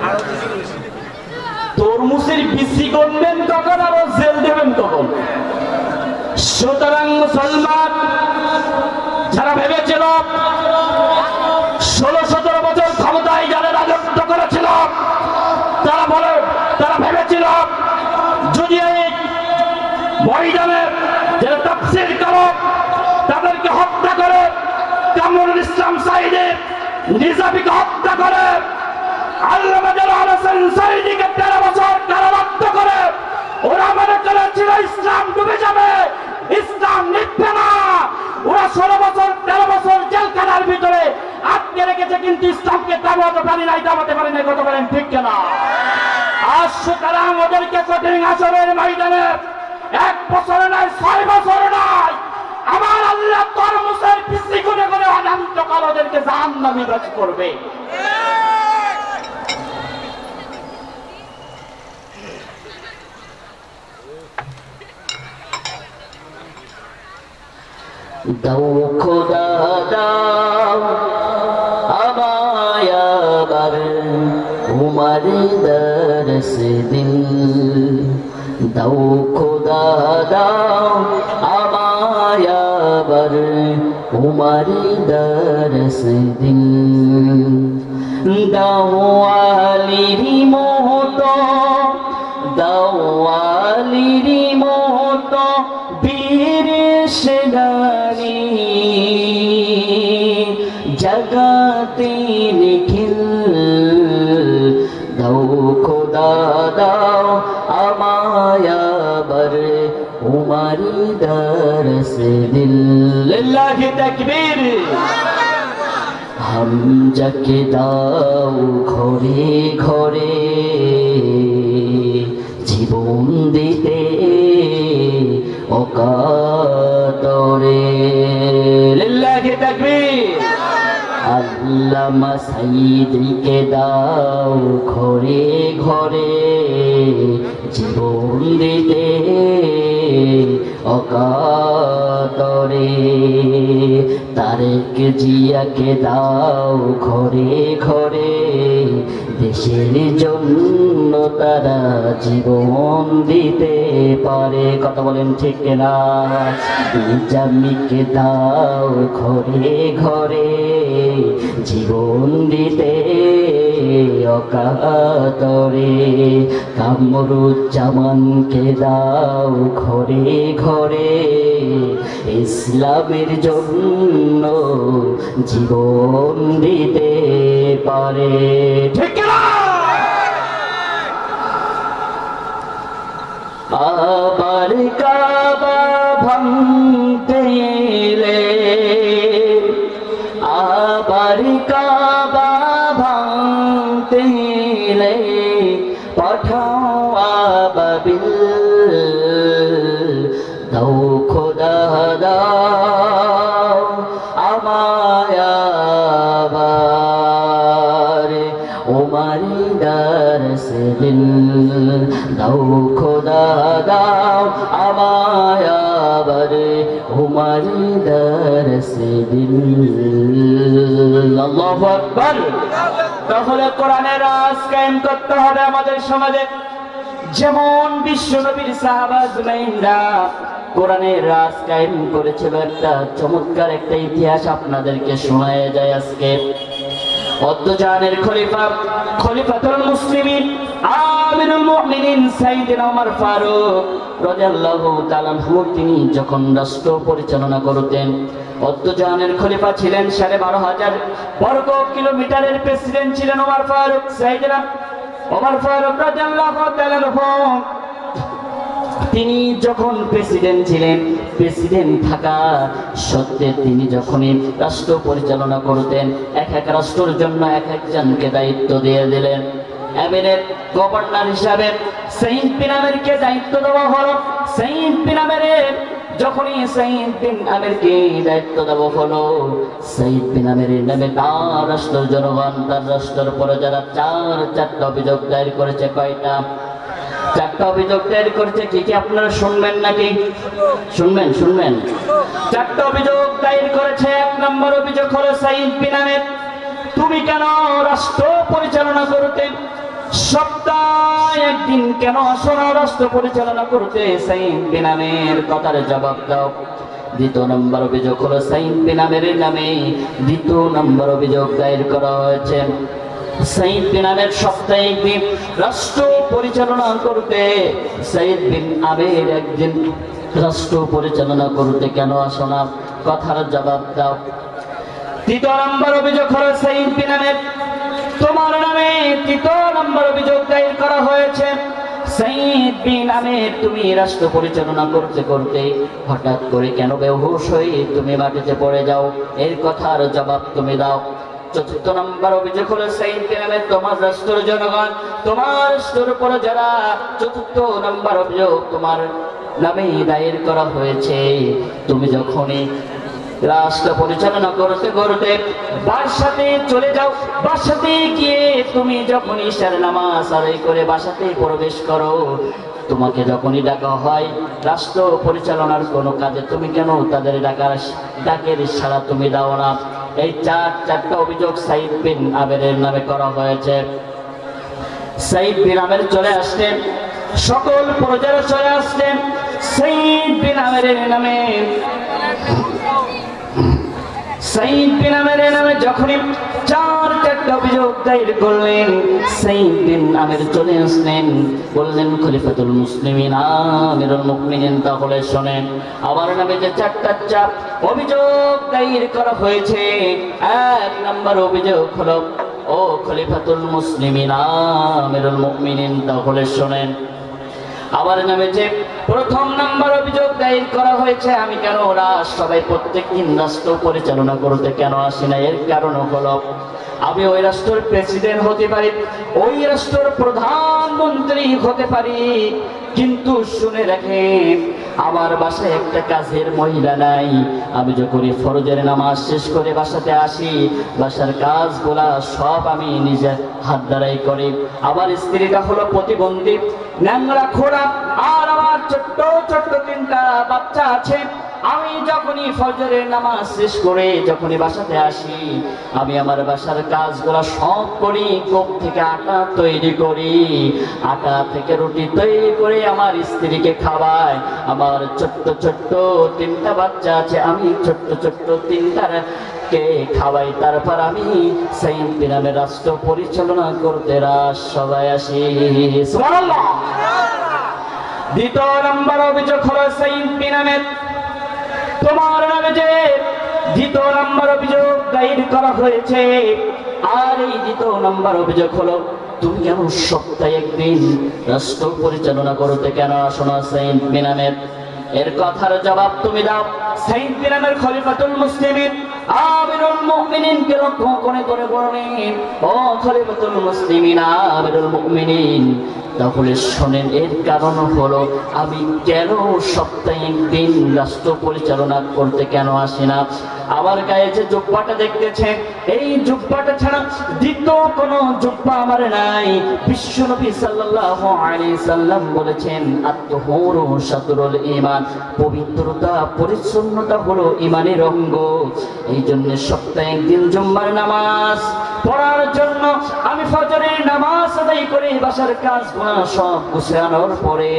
তরমুজের বিসি করবেন কখন আর ও জেল দেবেন কখন? সুতরাং মুসলমান যারা ভেবেছিল 16-17 বছর ক্ষমতায় যারা রাজত্ব করেছিল, তারা ভেবেছিল যদি এই ময়দানে যারা তাফসীর করে তাদেরকে হত্যা করে, কামরুল ইসলাম সাঈদী নিজামীকে হত্যা করে, আল্লামা জালাল হোসেন সাঈদীকে 13 বছর কারারুদ্ধ করে, ওরা মনে করেছিল ইসলাম ডুবে যাবে, ইসলাম নিভবে না। ওরা 16 বছর 13 বছর জেলখানার ভিতরে আটকে রেখেছে, কিন্তু ইসলামকে দাবাতে পারি নাই, কত বলেন ঠিক কিনা? আর সুতরাং ওদেরকে কঠিন আসরের ময়দানে 1 বছর নয়, 6 বছর নয়, আমার আল্লাহ তরমুজের বিসি গুনে গুনে অনন্তকাল ওদেরকে জাহান্নামে বাস করবে। দাও খোদা দাও আমায় আবার উমার দরস দিল, দাও খোদা দাও আমায় আবার উমার দরস দিল, দাও আলীর মতো, দাও আলীর মতো বীর সেনানী, জগতে নিখিল, দাও খোদা দাও আমায় আবার উমার দরস দিল। লিল্লাহি তাকবীর। হামজাকে দাও ঘরে ঘরে জীবন দিতে অকাতরে। লিল্লাহি তাকবীর। আল্লামা সাইদকে দাও ঘরে ঘরে জীবন দিতে অকাতরে। তারেক জিয়াকে দাও ঘরে ঘরে দেশের জন্য তারা জীবন দিতে পারে। কথা বলেন ঠিক না? জামিকে দাও ঘরে ঘরে জীবন দিতে অকাতরে। কামরুজ্জামানকে দাও ঘরে ঘরে ইসলামের জন্য জীবন দিতে পারে। ঠিক না? আবার কাবা ভাঙতে এলে, আবার কাবা ভাঙতে এলে পাঠাও আবাবিল, দাও খোদা দাও আমায় আবার উমার দরস দিল, দাও খোদা দাও আমায় আবার উমার দরস দিল। আল্লাহু আকবার। তাহলে কোরআনের রাজ কায়েম করতে হবে আমাদের সমাজে। যেমন বিশ্বনবীর সাহাবা আজমাইনরা কোরআনের রাজ কায়েম করেছিল, একটা চমৎকার একটা ইতিহাস আপনাদেরকে শোনায় যায় আজকে। অদ্দজানের খলিফা, খলিফাতুল মুসলিমিন আমিরুল মুমিনিন সাইয়েদনা ওমর ফারুক রাদিয়াল্লাহু তাআলা আনহু, তিনি যখন রাষ্ট্র পরিচালনা করতেন, অদ্দজানের খলিফা ছিলেন 12,500 বর্গ কিলোমিটারের প্রেসিডেন্ট ছিলেন ওমর ফারুক, সাইয়েদনা ওমর ফারুক রাদিয়াল্লাহু তাআলা আনহু। তিনি যখন প্রেসিডেন্ট ছিলেন, প্রেসিডেন্ট থাকা সত্ত্বে তিনি যখনই রাষ্ট্র পরিচালনা করতেন, এক এক রাষ্ট্রের জন্য এক একজনকে দায়িত্ব দিয়ে দিলেন। আমিরের গভর্নর হিসাবে সাইদ বিন আমিরকে দায়িত্ব দেওয়া হলো। সাইদ বিন আমিরের যখনই সাইদ বিন আমিরকে দায়িত্ব দেওয়া হলো, সাইদ বিন আমিরের নামে তার রাষ্ট্রের জনগণ, তার রাষ্ট্রের উপরে যারা চারটা অভিযোগ দায়ের করেছে। কয়টা? 4টা অভিযোগ দায়ের করেছে। কি কি আপনারা শুনবেন নাকি? শুনবেন? 4টা অভিযোগ দায়ের করেছে। 1 নম্বর অভিযোগ হলো, সাইদ বিন আমির তুমি কেন রাষ্ট্র পরিচালনা করতে সপ্তাহে একদিন কেন আসো না রাষ্ট্র পরিচালনা করতে? সাইদ বিন আমির কথার জবাব দাও। 2 নম্বর অভিযোগ হলো, সাইদ বিন আমিরের নামে 2 নম্বর অভিযোগ দায়ের করা হয়েছে। সাইদ বিন আমির সপ্তাহে একদিন রাষ্ট্র পরিচালনা করতে, সাইদ বিন আমির একদিন রাষ্ট্র পরিচালনা করতে কেন আসো না? কথার জবাব দাও। 3 নম্বর অভিযোগ হলো, সাইদ বিন আমির তোমার নামে 3 নম্বর অভিযোগ দায়ের করা হয়েছে। সাইদ বিন আমির তুমি রাষ্ট্র পরিচালনা করতে করতে হঠাৎ করে কেন বেহুশ হয়ে তুমি মাটিতে পড়ে যাও? এর কথার জবাব তুমি দাও। 4 নম্বর অভিযোগ হলো, সাইদ বিন আমির তোমার রাষ্ট্রের জনগণ, তোমার রাষ্ট্রের উপর যারা, 4 নম্বর অভিযোগ তোমার নামে দায়ের করা হয়েছে। তুমি যখনই রাষ্ট্র পরিচালনা করতে করতে বাসাতে চলে যাও। বাসাতে গিয়ে তুমি যখন ইশার নামাজ আদায় করে বাসাতে প্রবেশ করো, তোমাকে যখনই ডাকা হয় রাষ্ট্র পরিচালনার কোনো কাজে, তুমি কেন তাদের ডাকের সাড়া তুমি দাও না? এই চারটা অভিযোগ সাইদ বিন আমেরের নামে করা হয়েছে। সাইদ বিন আমের চলে আসলেন, সকল প্রজারা চলে আসলেন। সাইদ বিন আমেরের নামে যখনই চারটা অভিযোগ দায়ের করলেন, সাইদ বিন আমের চলে আসলেন, বললেন খলিফাতুল মুসলিমিন আমিরুল মুমিনিন তাহলে শোনেন, আমার নামে যে চারটা অভিযোগ দায়ের করা হয়েছে, এক নম্বর অভিযোগ হলো ও খলিফাতুল মুসলিমিন আমিরুল মুমিনিন তাহলে শোনেন, আমার নামে যে প্রথম নাম্বার অভিযোগ দায়ের করা হয়েছে, আমি কেন সবাই প্রত্যেক দিন রাষ্ট্র পরিচালনা করতে কেন আসি না? এর কারণ হলো আমি ওই রাষ্ট্রের প্রেসিডেন্ট হতে পারি, ওই রাষ্ট্রের প্রধানমন্ত্রী হতে পারি, কিন্তু শুনে রাখেন আমার বাসায় একটা কাজের মহিলা নাই। আমি যখন ফরজের নামাজ শেষ করে বাসাতে আসি, বাসার কাজগুলা সব আমি নিজে হাত দ্বারাই করি। আমার স্ত্রীটা হলো প্রতিবন্ধী, ন্যাংরা খোড়া, আর আমার ছোট্ট ছোট্ট তিনটা বাচ্চা আছে। আমি যখনই ফজরের নামাজ শেষ করে যখনই বাসাতে আসি, আমি আমার বাসার কাজগুলা সব করি। কোপ থেকে আটা তৈরি করি, আটা থেকে রুটি তৈরি করে আমার স্ত্রীকে খাওয়াই। আমার ছোট্ট ছোট্ট তিনটা বাচ্চা আছে, আমি ছোট্ট ছোট্ট তিনটাকে খাওয়াই। তারপর আমি সাইদ বিন আমের রাষ্ট্র পরিচালনা করতে সবাই আসি। সুবহানাল্লাহ। দ্বিতীয় নম্বর অভিযোগ হলো সাইদ বিন আমের, তোমার নামে যে দ্বিতীয় নম্বর অভিযোগ দায়ের করা হয়েছে, আর এই দ্বিতীয় নম্বর অভিযোগ হলো তুমি কেন সপ্তাহে একদিন রাষ্ট্র পরিচালনা করতে কেন আসো না সাইদ বিন আমের? এর কথার জবাব তুমি দাও। সাইদ বিন আমের খলিফাতুল মুসলিমিন আমিরুল মুমিনিনকে লক্ষ্য করে বলেন, ও খলিফাতুল মুসলিমিন আমিরুল মুমিনিন তাহলে শোনেন, এর কারণ হলো আমি কেন সপ্তাহে একদিন রাষ্ট্র পরিচালনা করতে কেন আসি না? আমার গায়ে যে জুব্বাটা দেখতেছেন, এই জুব্বাটা ছাড়া দ্বিতীয় কোনো জুব্বা আমার নাই। বিশ্বনবী সাল্লাল্লাহু আলাইহি সাল্লাম বলেছেন, আত-তাহুরু শাতরুল ঈমান, পবিত্রতা পরিচ্ছন্নতা হলো ঈমানের অঙ্গ। এই জন্য সপ্তাহে একদিন জুম্মার নামাজ পড়ার জন্য আমি ফজরের নামাজ আদায় করে বাসার কাজগুলো সব গুছানোর পরে,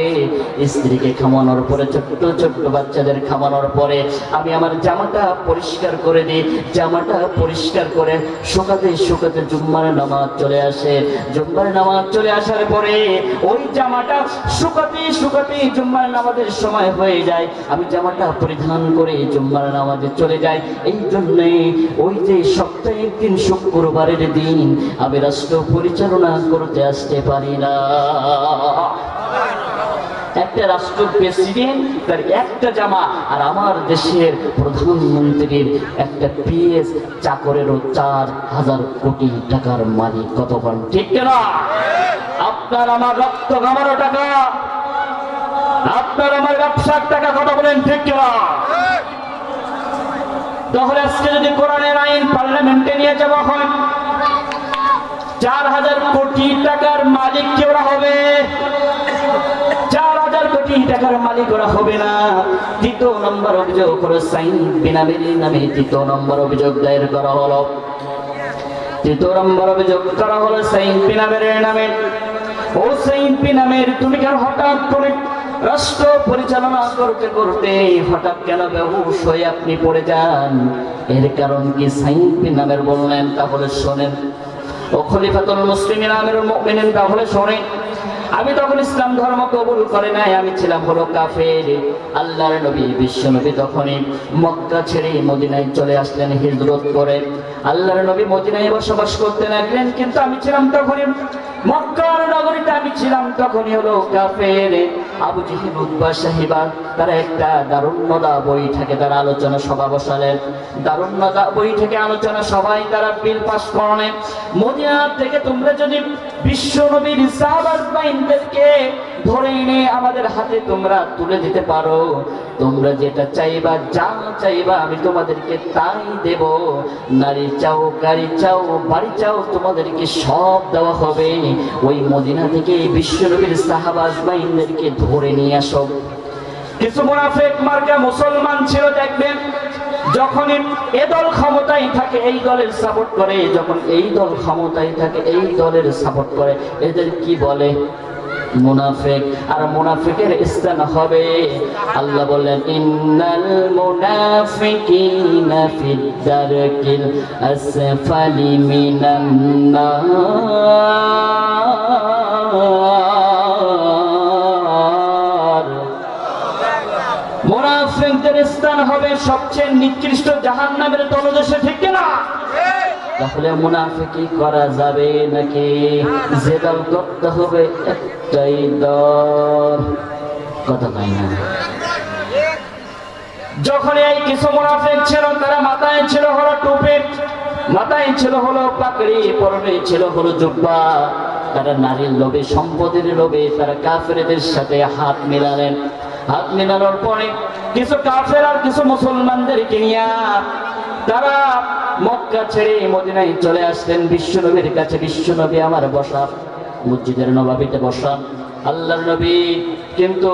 স্ত্রীকে খাওয়ানোর পরে, ছোট্ট ছোট্ট বাচ্চাদের খাওয়ানোর পরে আমি আমার জামাটা পরিষ্কার করে দিই। জামাটা পরিষ্কার করে শুকাতে শুকাতে জুম্মার নামাজ চলে আসে। জুম্মার নামাজ চলে আসার পরে ওই জামাটা শুকাতে শুকাতে জুম্মার নামাজের সময় হয়ে যায়, আমি জামাটা পরিধান করে জুম্মার নামাজে চলে যাই। এই জন্যে ওই যে সপ্তাহে একদিন শুক্রবারের দিন আমি রাষ্ট্র পরিচালনা করতে আসতে পারি না। একটা রাষ্ট্র প্রেসিডেন্ট তার একটা জামা, আর আমার দেশের প্রধানমন্ত্রীর একটা পিএস চাকরেরও 4,000 কোটি টাকার মালিক। কত পান ঠিক না? আপনার আমার রক্ত গামানো টাকা, আপনার আমার ব্যবসার টাকা, কথা বলেন ঠিক না? তাহলে আজকে যদি কোরআনের আইন পার্লামেন্টে নিয়ে যাওয়া হয়, 4,000 কোটি টাকার মালিক কে ওরা হবে? 4,000 কোটি টাকার মালিক ওরা হবে না। তৃতীয় নম্বর অভিযোগ হলো সাইদ বিন আমের নামে তৃতীয় নম্বর অভিযোগ দায়ের করা হলো। তৃতীয় নম্বর অভিযোগ করা হলো সাইদ বিন আমের নামে, ও সাইদ বিন আমের তুমি কেন হঠাৎ করে রাষ্ট্র পরিচালনা করতে করতে হঠাৎ কেন বেহুশ হয়ে আপনি পড়ে যান? এর কারণ কি? সাইদ বিন আমের বললেন, তাহলে শোনেন, ও খলিফাতুল মুসলিমিন আমিরুল মুমিনিন তাহলে শোনেন, আমি তখন ইসলাম ধর্ম কবুল করে নাই, আমি ছিলাম হলো কাফের। আল্লাহর নবী বিশ্ব নবী তখনই মক্কা ছেড়ে মদিনায় চলে আসলেন হিজরত করে। আল্লাহর নবী মদিনায় বসবাস করতে লাগলেন, কিন্তু আমি ছিলাম তখনই মক্কার নগরীতে, আমি ছিলাম তখনই হলো কাফের। আবু জেহেল, উতবা, সাহিবা তারা একটা দারুন্নদা বই থেকে তারা আলোচনা সভা বসালেন। দারুন্নদা বই থেকে আলোচনা সবাই তারা বিল পাস করলেন, মদিনা থেকে তোমরা যদি বিশ্ব নবীর সাহাবাদেরকে ধরে এনে আমাদের হাতে তোমরা তুলে দিতে পারো, তোমরা যেটা চাইবা, যা চাইবা আমি তোমাদেরকে তাই দেব। নারী চাও, গাড়ি চাও, বাড়ি চাও, তোমাদেরকে সব দেওয়া হবে। ওই মদিনা থেকে বিশ্বনবীর সাহাবা আজমাইনদেরকে ধরে নিয়ে আসো। কিছু মুনাফিক মার্কা মুসলমান ছিল, দেখবেন যখনই এ দল ক্ষমতায় থাকে এই দলের সাপোর্ট করে, যখন এই দল ক্ষমতায় থাকে এই দলের সাপোর্ট করে। এদের কি বলে? মুনাফিক। আর মুনাফিকের স্থান হবে, আল্লাহ বললেন ইন্নাল মুনাফিকিনা ফিদ দারকিল আসফালি মিনান নার। মুনাফিকদের স্থান হবে সবচেয়ে নিকৃষ্ট জাহান্নামের তলদেশে, ঠিক না? তাহলে মুনাফিকি করা যাবে নাকি? যে দল করতে হবে একটাই দল, কথা নাই না। যখন এই কিছু মুনাফিক ছিল, তারা মাথায় ছিল হলো টুপি, মাথায় ছিল হলো পাগড়ি, পরনে ছিল হলো জুব্বা। তারা নারীর লোভে, সম্পদের লোভে তারা কাফেরদের সাথে হাত মিলালেন। হাত মিলানোর পরে কিছু কাফের আর কিছু মুসলমানদেরকে নিয়ে তারা মক্কা ছেড়ে মদিনায় চলে আসলেন বিশ্বনবীর কাছে। বিশ্বনবী আমার বসা, মসজিদের নবাবিতে বসা। আল্লাহর নবী কিন্তু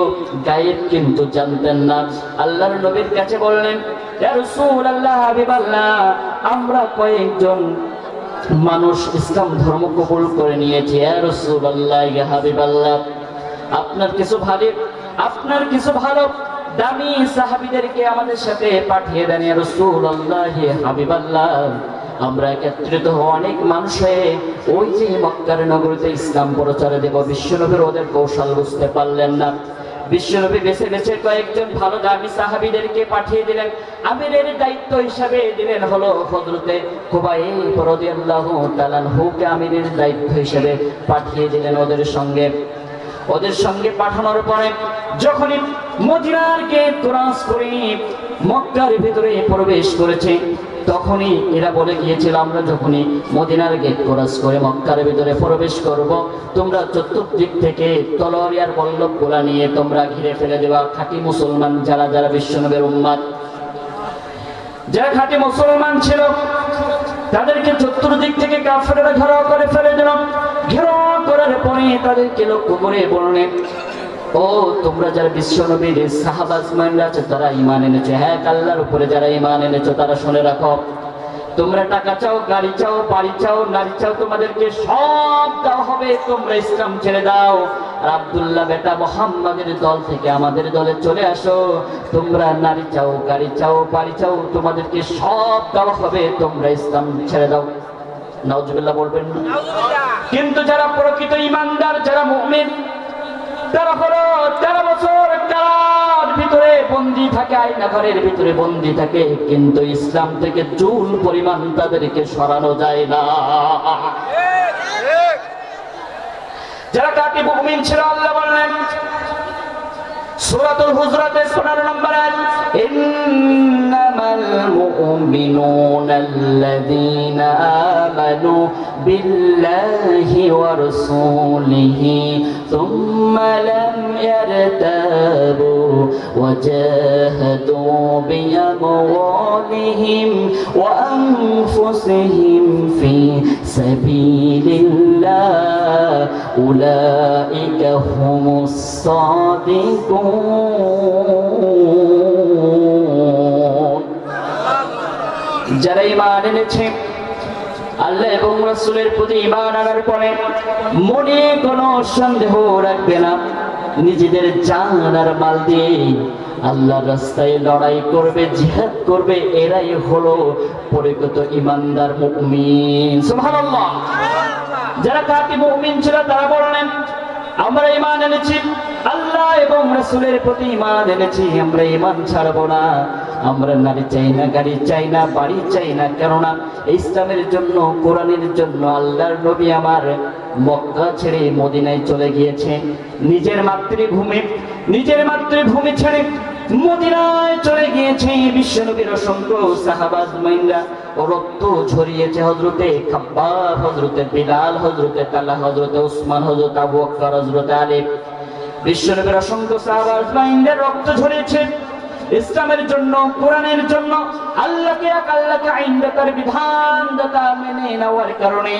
গায়েব কিন্তু জানতেন না। আল্লাহর নবীর কাছে বললেন, ইয়া রাসূলুল্লাহ, হাবিবাল্লাহ, আমরা কয়েকজন মানুষ ইসলাম ধর্ম কবুল করে নিয়েছি। ইয়া রাসূলুল্লাহ, ইয়া হাবিবাল্লাহ, আপনার কিছু ভালো দামি সাহাবীদেরকে আমাদের সাথে পাঠিয়ে দেন। ইয়া রাসূলুল্লাহ, হাবিবাল্লাহ, আমরা একত্রিত অনেক মানুষ হয়ে ওই যে মক্কার নগরীতে ইসলাম প্রচারে দেব। বিশ্বনবীর ওদের কৌশল বুঝতে পারলেন না। বিশ্বনবী বেছে বেছে কয়েকজন ভালো দামি সাহাবীদেরকে পাঠিয়ে দিলেন। আমিরের দায়িত্ব হিসাবে দিলেন হলো হযরতে খুবাইব রাদিয়াল্লাহু তাআলা আনহুকে আমিরের দায়িত্ব হিসাবে পাঠিয়ে দিলেন ওদের সঙ্গে পাঠানোর পরে যখনই মদিনার গেট ক্রস করে মক্কার ভিতরে প্রবেশ করেছে, তখনই এরা বলে গিয়েছিল, আমরা যখনই মদিনার গেট ক্রস করে মক্কার ভিতরে প্রবেশ করব, তোমরা চতুর্দিক থেকে তলোয়ার আর বল্লভ গোলা নিয়ে তোমরা ঘিরে ফেলে দেওয়া। খাঁটি মুসলমান যারা বিশ্বনবীর উম্মত, যারা খাঁটি মুসলমান ছিল, তাদেরকে চতুর্দিক থেকে কাফেররা ঘেরাও করে ফেলে দিল। ঘেরাও করার পরে তাদেরকে লক্ষ্য করে বললেন, ও তোমরা যারা বিশ্বনবীর সাহাবা আজমাইনরা আছে তারা ঈমান এনেছে, হ্যাঁ আল্লাহর উপরে যারা ঈমান এনেছে তারা শুনে রাখো, তোমরা টাকা চাও, গাড়ি চাও, বাড়ি চাও, নারী চাও, তোমাদেরকে সব দেওয়া হবে। তোমরা ইসলাম ছেড়ে দাও আর আব্দুল্লাহ বেটা মুহাম্মাদের দল থেকে আমাদের দলে চলে আসো। তোমরা নারী চাও, গাড়ি চাও, বাড়ি চাও, তোমাদেরকে সব দেওয়া হবে। তোমরা ইসলাম ছেড়ে দাও। নাউজুবিল্লাহ বলবেন না? কিন্তু যারা প্রকৃত ঈমানদার, যারা মুমিন, তারা হলো 13 বছর কারার ভিতরে বন্দী থাকে, আয়নাঘরের ভিতরে বন্দী থাকে, কিন্তু ইসলাম থেকে চুল পরিমাণ তাদেরকে সরানো যায় না। যারা খাঁটি মুমিন ছিল, আল্লাহ বললেন সূরাতুল হুজরাতের 15 নম্বর আয়াত, ইন্নামাল মুমিনুনা আল্লাযীনা আমানু বিল্লাহি ওয়া রাসূলিহি সুম্মা লাম ইয়ারতাবু ওয়া জাহাদু বিআমওয়ালিহিম ওয়া আনফুসিহিম ফি সাবিলিল্লাহ উলাইকা হুমুস সাদিকুন। যারা ঈমান এনেছে, আল্লাহ এবং রাসূলের প্রতি ঈমান আনার পরে মনে কোনো সন্দেহ রাখবে না, নিজেদের জান আর মাল দিয়ে আল্লাহর রাস্তায় লড়াই করবে, জিহাদ করবে, এরাই হলো প্রকৃত ঈমানদার মুমিন। সুবহানাল্লাহ। যারা খাঁটি মুমিন ছিল তারা বললেন, আমরা ঈমান এনেছি, আল্লাহ এবং রাসূলের প্রতি ঈমান এনেছি, আমরা ঈমান ছাড়বো না। আমরা নারী চাই না, গাড়ি চাই না, বাড়ি চাই না। কেননা ইসলামের জন্য, কোরআনের জন্য আল্লাহর নবী আমার মক্কা ছেড়ে মদিনায় চলে গিয়েছে। নিজের মাতৃভূমি ছেড়ে মদিনায় চলে গিয়েছে। বিশ্বনবীর অসংখ্য সাহাবা আজমাইনরা রক্ত ঝরিয়েছে। হযরতে খাব্বাব, হযরতে বিলাল, হযরতে তালহা, হযরতে উসমান, হযরতে আবু বকর, হযরতে আলী, বিশ্বনবীর অসংখ্য সাহাবা আজমাইনদের রক্ত ঝরেছে ইসলামের জন্য, কোরআনের জন্য, আল্লাহকে এক, আল্লাহকে আইনদাতার বিধানদাতা মেনে নেওয়ার কারণে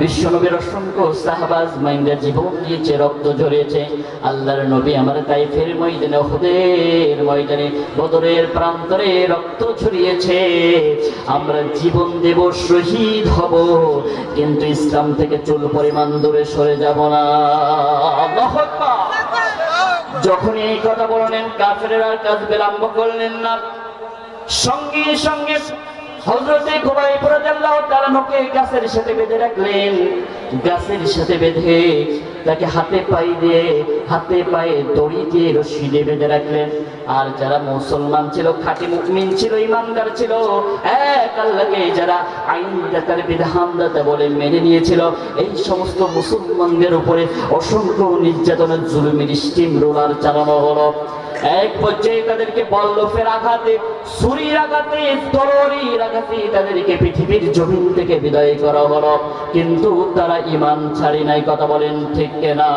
বিশ্বনবীর অসংখ্য সাহাবা আজমাইনদের জীবন দিয়েছে, রক্ত ঝরেছে। আল্লাহর নবী আমার তাইফের ময়দানে, উহুদের ময়দানে, বদরের প্রান্তরে রক্ত ঝরিয়েছে। আমরা জীবন দেব, শহীদ হব, কিন্তু ইসলাম থেকে চুল পরিমাণ দূরে সরে যাব না। আল্লাহু আকবার। যখন এই কথা বললেন, কাফেররা আর কাজ বিলম্ব করলেন না, সঙ্গে সঙ্গে হযরতে খুবাইব রাদিয়াল্লাহু তাআলা নকে গাছের সাথে বেঁধে রাখলেন। গাছের সাথে বেঁধে তাকে হাতে পায়ে দড়ি দিয়ে রশি দিয়ে বেঁধে রাখলেন। আর যারা মুসলমান ছিল, খাঁটি মুমিন ছিল, ইমানদার ছিল, এক আল্লাহকে যারা আইনদাতার বিধানদাতা বলে মেনে নিয়েছিল, এই সমস্ত মুসলমানদের উপরে অসংখ্য নির্যাতনের জুলুমের স্টিম রোলার চালানো হলো। এক পর্যায়ে তাদেরকে বল্লফের আঘাতে, ছুরির আঘাতে, তরবারির আঘাতে তাদেরকে পৃথিবীর জমিন থেকে বিদায় করা হলো, কিন্তু তারা ঈমান ছাড়ি নাই। কথা বলেন ঠিক কিনা?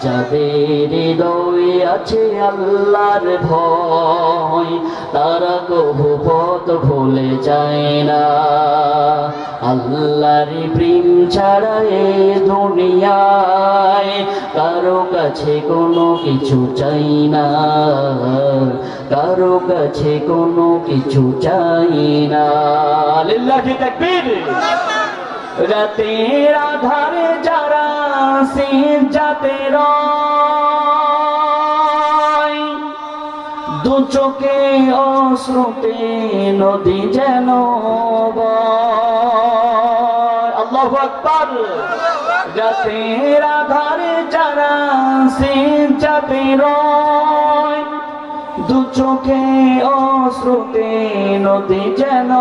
যাদের হৃদয়ে আছে আল্লাহর ভয়, তারা কবু পথ ভুলে যায় না। আল্লাহর প্রেম ছাড়া এ দুনিয়ায় কারো কাছে কোনো কিছু চাই না, কারো কাছে কোনো কিছু চাই না। লিল্লাহি তাকবীর। রাতের আধারে যারা সিজদাতে রয়, দু চোখে অশ্রুতে নদী যেন বয়। আল্লাহু আকবার। রাতের আধারে যারা সিজদাতে রয়, দু চোখে অশ্রুতে নদী যেন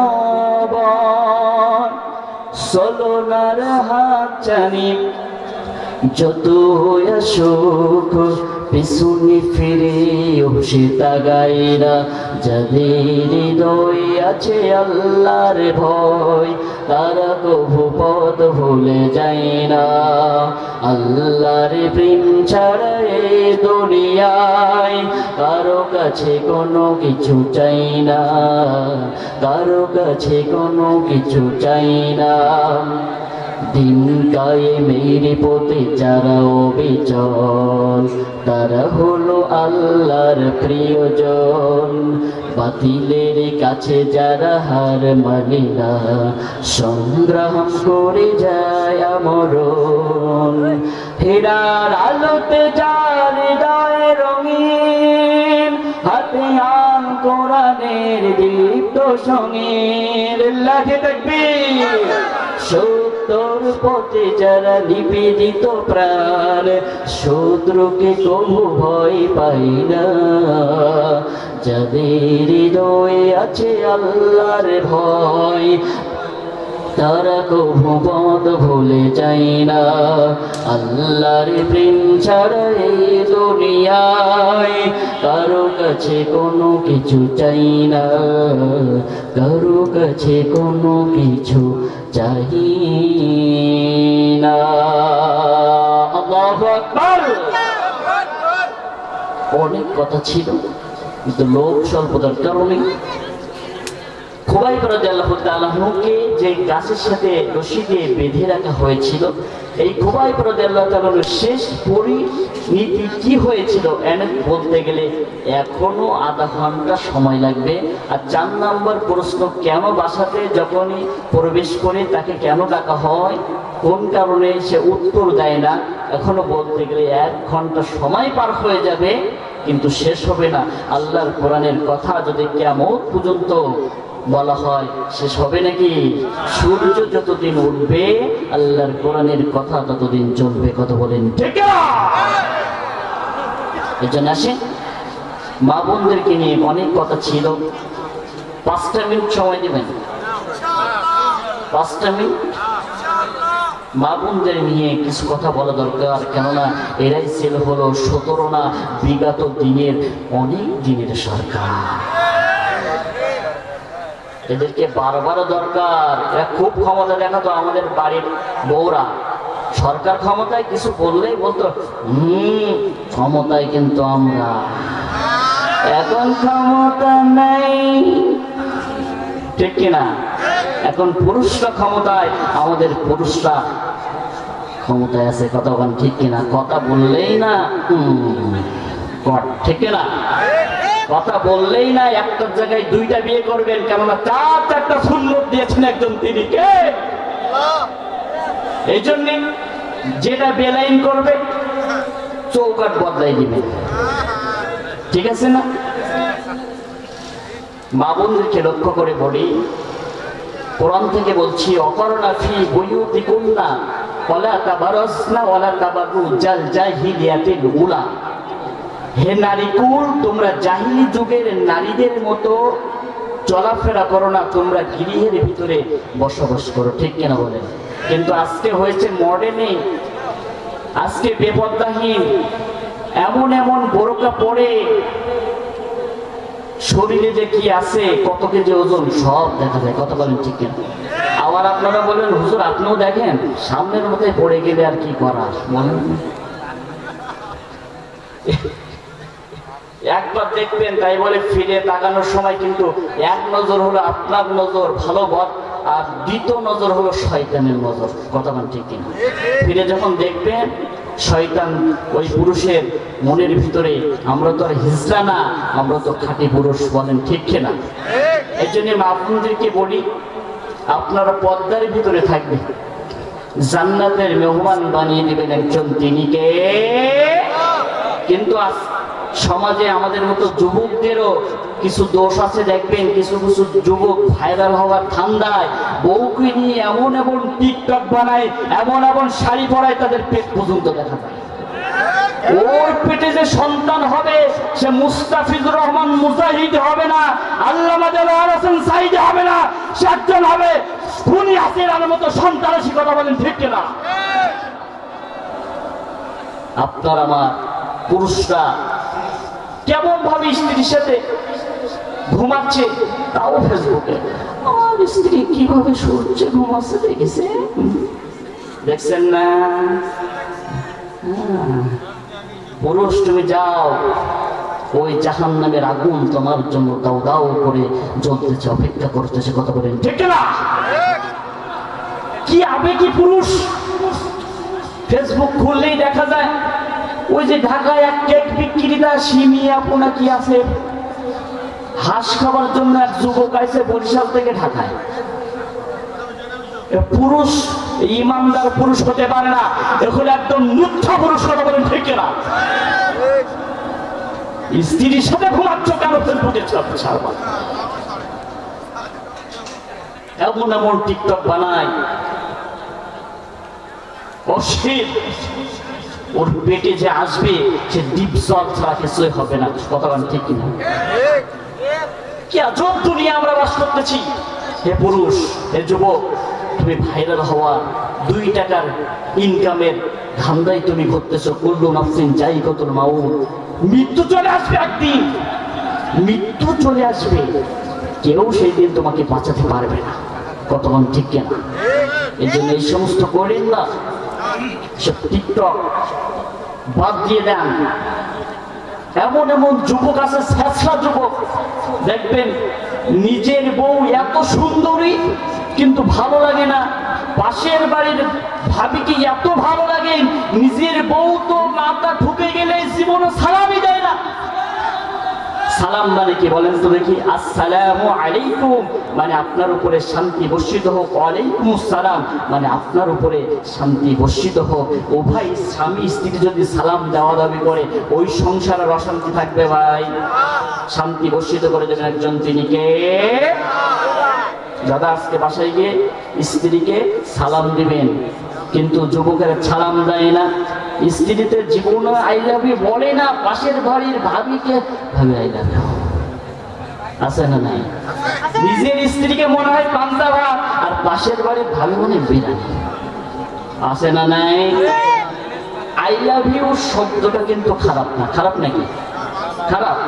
বয়। সলোনার হাত জানি যত আসুক, পিছনে ফিরে সে তাকায় না। যাদের হৃদয়ে আছে আল্লাহর ভয়, তারা কবু পথ ভুলে যায় না। আল্লাহর প্রেম ছাড়া এই দুনিয়ায় কারো কাছে কোনো কিছু চাই না, কারো কাছে কোনো কিছু চাই না। দিন কায়েমের পথে যারা অবিচল, তারা হলো আল্লাহর প্রিয়জন। বাতিলের কাছে যারা হার মানে না, সংগ্রাম করে যায় আমরণ। হীরার আলোতে যার হৃদয় রঙিন, হাতে আন কোরআনের দীপ্ত সঙ্গীন। লিল্লাহি তাকবীর। সত্যর পথে যারা নিবেদিত প্রাণ, শত্রুকে কবু ভয় পায় না। যাদের হৃদয়ে আছে আল্লাহর ভয়, তারা কবু পথ ভুলে যায় না। আল্লাহর প্রেম ছাড়া এই দুনিয়ায় কারো কাছে কোনো কিছু চাই না, কারো কাছে কোনো কিছু চাই না। আল্লাহু আকবার। অনেক কথা ছিল, কিন্তু লোক স্বল্পতার কারণে খুবাইব রাদিয়াল্লাহু তাআলাকে যে গাছের সাথে রশি দিয়ে বেঁধে রাখা হয়েছিল, এই খুবাইব রাদিয়াল্লাহু তাআলার শেষ পরিণতি কি হয়েছিল এনে বলতে গেলে এখনো আধা ঘন্টা সময় লাগবে। আর 4 নম্বর প্রশ্ন, কেন বাসাতে যখনই প্রবেশ করে তাকে কেন ডাকা হয়, কোন কারণে সে উত্তর দেয় না, এখনো বলতে গেলে 1 ঘন্টা সময় পার হয়ে যাবে, কিন্তু শেষ হবে না। আল্লাহর কোরআনের কথা যদি কিয়ামত পর্যন্ত বলা হয়, শেষ হবে নাকি? সূর্য যতদিন উঠবে আল্লাহর কোরআনের কথা ততদিন চলবে। কথা বলেন ঠিক না? এই জন্য আসেন, মা বোনদেরকে নিয়ে অনেক কথা ছিল, 5টা মিনিট সময় দেবেন। 5টা মিনিট মা বোনদের নিয়ে কিছু কথা বলা দরকার, কেননা এরাই ছিল হলো 17 না বিগত দিনের অনেক দিনের সরকার। এদেরকে বারবার দরকার। এরা খুব ক্ষমতা দেখাতো আমাদের বাড়ির বউরা, সরকার ক্ষমতায় কিছু বললেই বলতো ক্ষমতায় কিন্তু আমরা, এখন ক্ষমতা নাই, ঠিক কিনা? এখন পুরুষরা ক্ষমতায়, আমাদের পুরুষরা ক্ষমতায় আছে, কথা বলেন ঠিক কিনা? কথা বললেই না ঠিক কিনা? কথা বললেই না একটা জায়গায় দুইটা বিয়ে করবেন, কেননা চারটা সুন্নত দিয়েছেন একজন, তিনি কে? এই জন্য যেটা বেলাইন করবে চৌকাট বদলাই দিবে, ঠিক আছে না? মা বোনদেরকে লক্ষ্য করে বলি, কোরআন থেকে বলছি, অকরনা ফি বুয়ুতিকুন্না ওয়ালা তাবারাসনা ওয়ালা তাবাররুজাল জাহিলিয়াতিল উলা। হে নারীকুল, তোমরা জাহিলি যুগের নারীদের মতো চলাফেরা করো না, তোমরা গৃহের ভিতরে বসবাস করো, ঠিক কিনা বলেন? কিন্তু আজকে হয়েছে মডেলে, আজকে বেপর্দাহীন, এমন এমন বোরকা পরে শরীরে যে কি আছে, কত কেজি ওজন সব দেখা যায়, কথা বলেন ঠিক কিনা? আবার আপনারা বলবেন হুজুর আপনিও দেখেন, সামনের মধ্যে পড়ে গেলে আর কি করার বলেন? একবার দেখবেন, তাই বলে ফিরে তাকানোর সময় কিন্তু এক নজর হলো আপনার নজর ভালো বদ, আর দ্বিতীয় নজর হলো শয়তানের নজর, কথা বলেন ঠিক কিনা? ফিরে যখন দেখবেন শয়তান ওই পুরুষের মনের ভিতরে, আমরা তো আর হিজড়া না, আমরা তো খাঁটি পুরুষ, বলেন ঠিক কিনা? এই জন্য আপনাদেরকে বলি, আপনারা পর্দার ভিতরে থাকবেন, জান্নাতের মেহমান বানিয়ে দিবেন একজন, তিনি কে? কিন্তু সমাজে আমাদের মতো যুবকদেরও কিছু দোষ আছে, দেখবেন কিছু কিছু যুবক ভাইরাল হওয়ার ধান্দায় বউকে নিয়ে এমন এমন টিকটক বানায়, এমন এমন শাড়ি পরায়, তাদের পেট পর্যন্ত দেখা যায়। ওর পেটে যে সন্তান হবে সে মুস্তাফিজুর রহমান মুজাহিদ হবে না, আল্লামা দেলোয়ার হোসেন সাইদ হবে না, সে একজন হবে খুনি হাসিনার মতো সন্ত্রাসী, কথা বলেন ঠিক কিনা? আপনার আমার পুরুষরা কেমন ভাবে স্ত্রীর সাথে ঘুমাচ্ছে, তাও ফেসবুকে, আমার স্ত্রী কিভাবে সূর্যে ঘুমাচ্ছে দেখেছে, দেখছেন না? পুরুষ তুমি যাও, ওই জাহান্নামের আগুন তোমার জন্য দাও দাও করে জ্বলতেছে, অপেক্ষা করতেছে, কথা বলেন ঠিক না? কি আবেগী পুরুষ! ফেসবুক খুললেই দেখা যায় ওই যে ঢাকায় এক কেক বিক্রেতা সিমিয়া পোনা কি আছে, হাঁস খাবার জন্য এক যুবক আছে বরিশাল থেকে ঢাকায়। পুরুষ ইমানদার পুরুষ হতে পারে না, এখন একদম মিথ্যা পুরুষ, কথা বলেন ঠিক না? স্ত্রীর সাথে ঘুমাচ্ছ কেন ফেসবুকে ছাড়বা? এমন এমন টিকটক বানায়, অশ্লীল, ওর পেটে যে আসবে সে ডিপ জল ছাড়া কিছুই হবে না, কথা বলেন ঠিক কিনা? কি আজব দুনিয়া আমরা বাস করতেছি। হে পুরুষ, হে যুবক, তুমি ভাইরাল হওয়া 2 টাকার ইনকামের ধান্দাই তুমি করতেছো। কুল্লু নাফসিন যায়িকাতুল মাউত, মৃত্যু চলে আসবে একদিন, মৃত্যু চলে আসবে, কেউ সেই দিন তোমাকে বাঁচাতে পারবে না, কতক্ষণ ঠিক কিনা? এই জন্য এই সমস্ত করেন না, সব টিকটক বাদ দিয়ে দেন। এমন এমন যুবক আছে, ছেঁচড়া যুবক, দেখবেন নিজের বউ এত সুন্দরী কিন্তু ভালো লাগে না, পাশের বাড়ির ভাবিকে এত ভালো লাগে, নিজের বউ তো মাথা ঢুকে গেলে জীবনে সালামই দেয় না। সালাম মানে কি বলেন তো দেখি? আসসালামু আলাইকুম মানে আপনার উপরে শান্তি বর্ষিত হোক, ওয়ালাইকুম আসসালাম মানে আপনার উপরে শান্তি বর্ষিত হোক। ও ভাই, স্বামী স্ত্রী যদি সালাম দেওয়া দাবি করে, ওই সংসারের অশান্তি থাকবে ভাই? শান্তি বর্ষিত করে দেবেন একজন, তিনি কে? দাদা আজকে বাসায় গিয়ে স্ত্রীকে সালাম দিবেন, কিন্তু যুবকেরা সালাম দেয় না, স্ত্রীতে জীবনে আই লাভ ইউ বলে না, পাশের বাড়ির ভাবিকে ভাবি আই লাভ ইউ, আছে না নাই? নিজের স্ত্রীকে মনে হয় পান্তা ভাত, আর পাশের বাড়ির ভাবি মনে বিরিয়ানি, আছে না নাই? আই লাভ ইউ শব্দটা কিন্তু খারাপ না, খারাপ নাকি? খারাপ।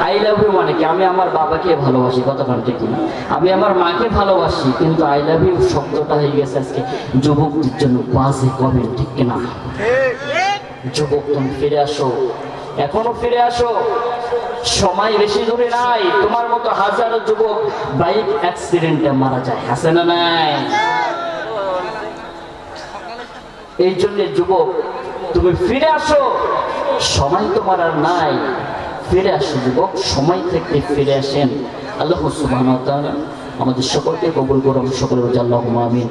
আই লাভ ইউ মানে কি? আমি আমার বাবাকে ভালোবাসি, কথাটা ঠিক না? আমি আমার মাকে ভালোবাসি, কিন্তু আই লাভ ইউ শব্দটা হয়ে গেছে আজকে যুবকদের জন্য বাজে কমেন্ট, ঠিক কিনা? যুবক তুমি ফিরে আসো, এখনো ফিরে আসো, সময় বেশি দূরে নাই। তোমার মতো হাজারো যুবক বাইক অ্যাক্সিডেন্টে মারা যায়, আছে না নাই? এই জন্য যুবক তুমি ফিরে আসো, সময় তোমার আর নাই। ফিরে আসো যুবক, সময় থেকে ফিরে আসেন। আল্লাহ সুবহানাহু ওয়া তাআলা আমাদের সকলকে কবুল করুন, সকলে বলি আল্লাহুম্মা আমিন।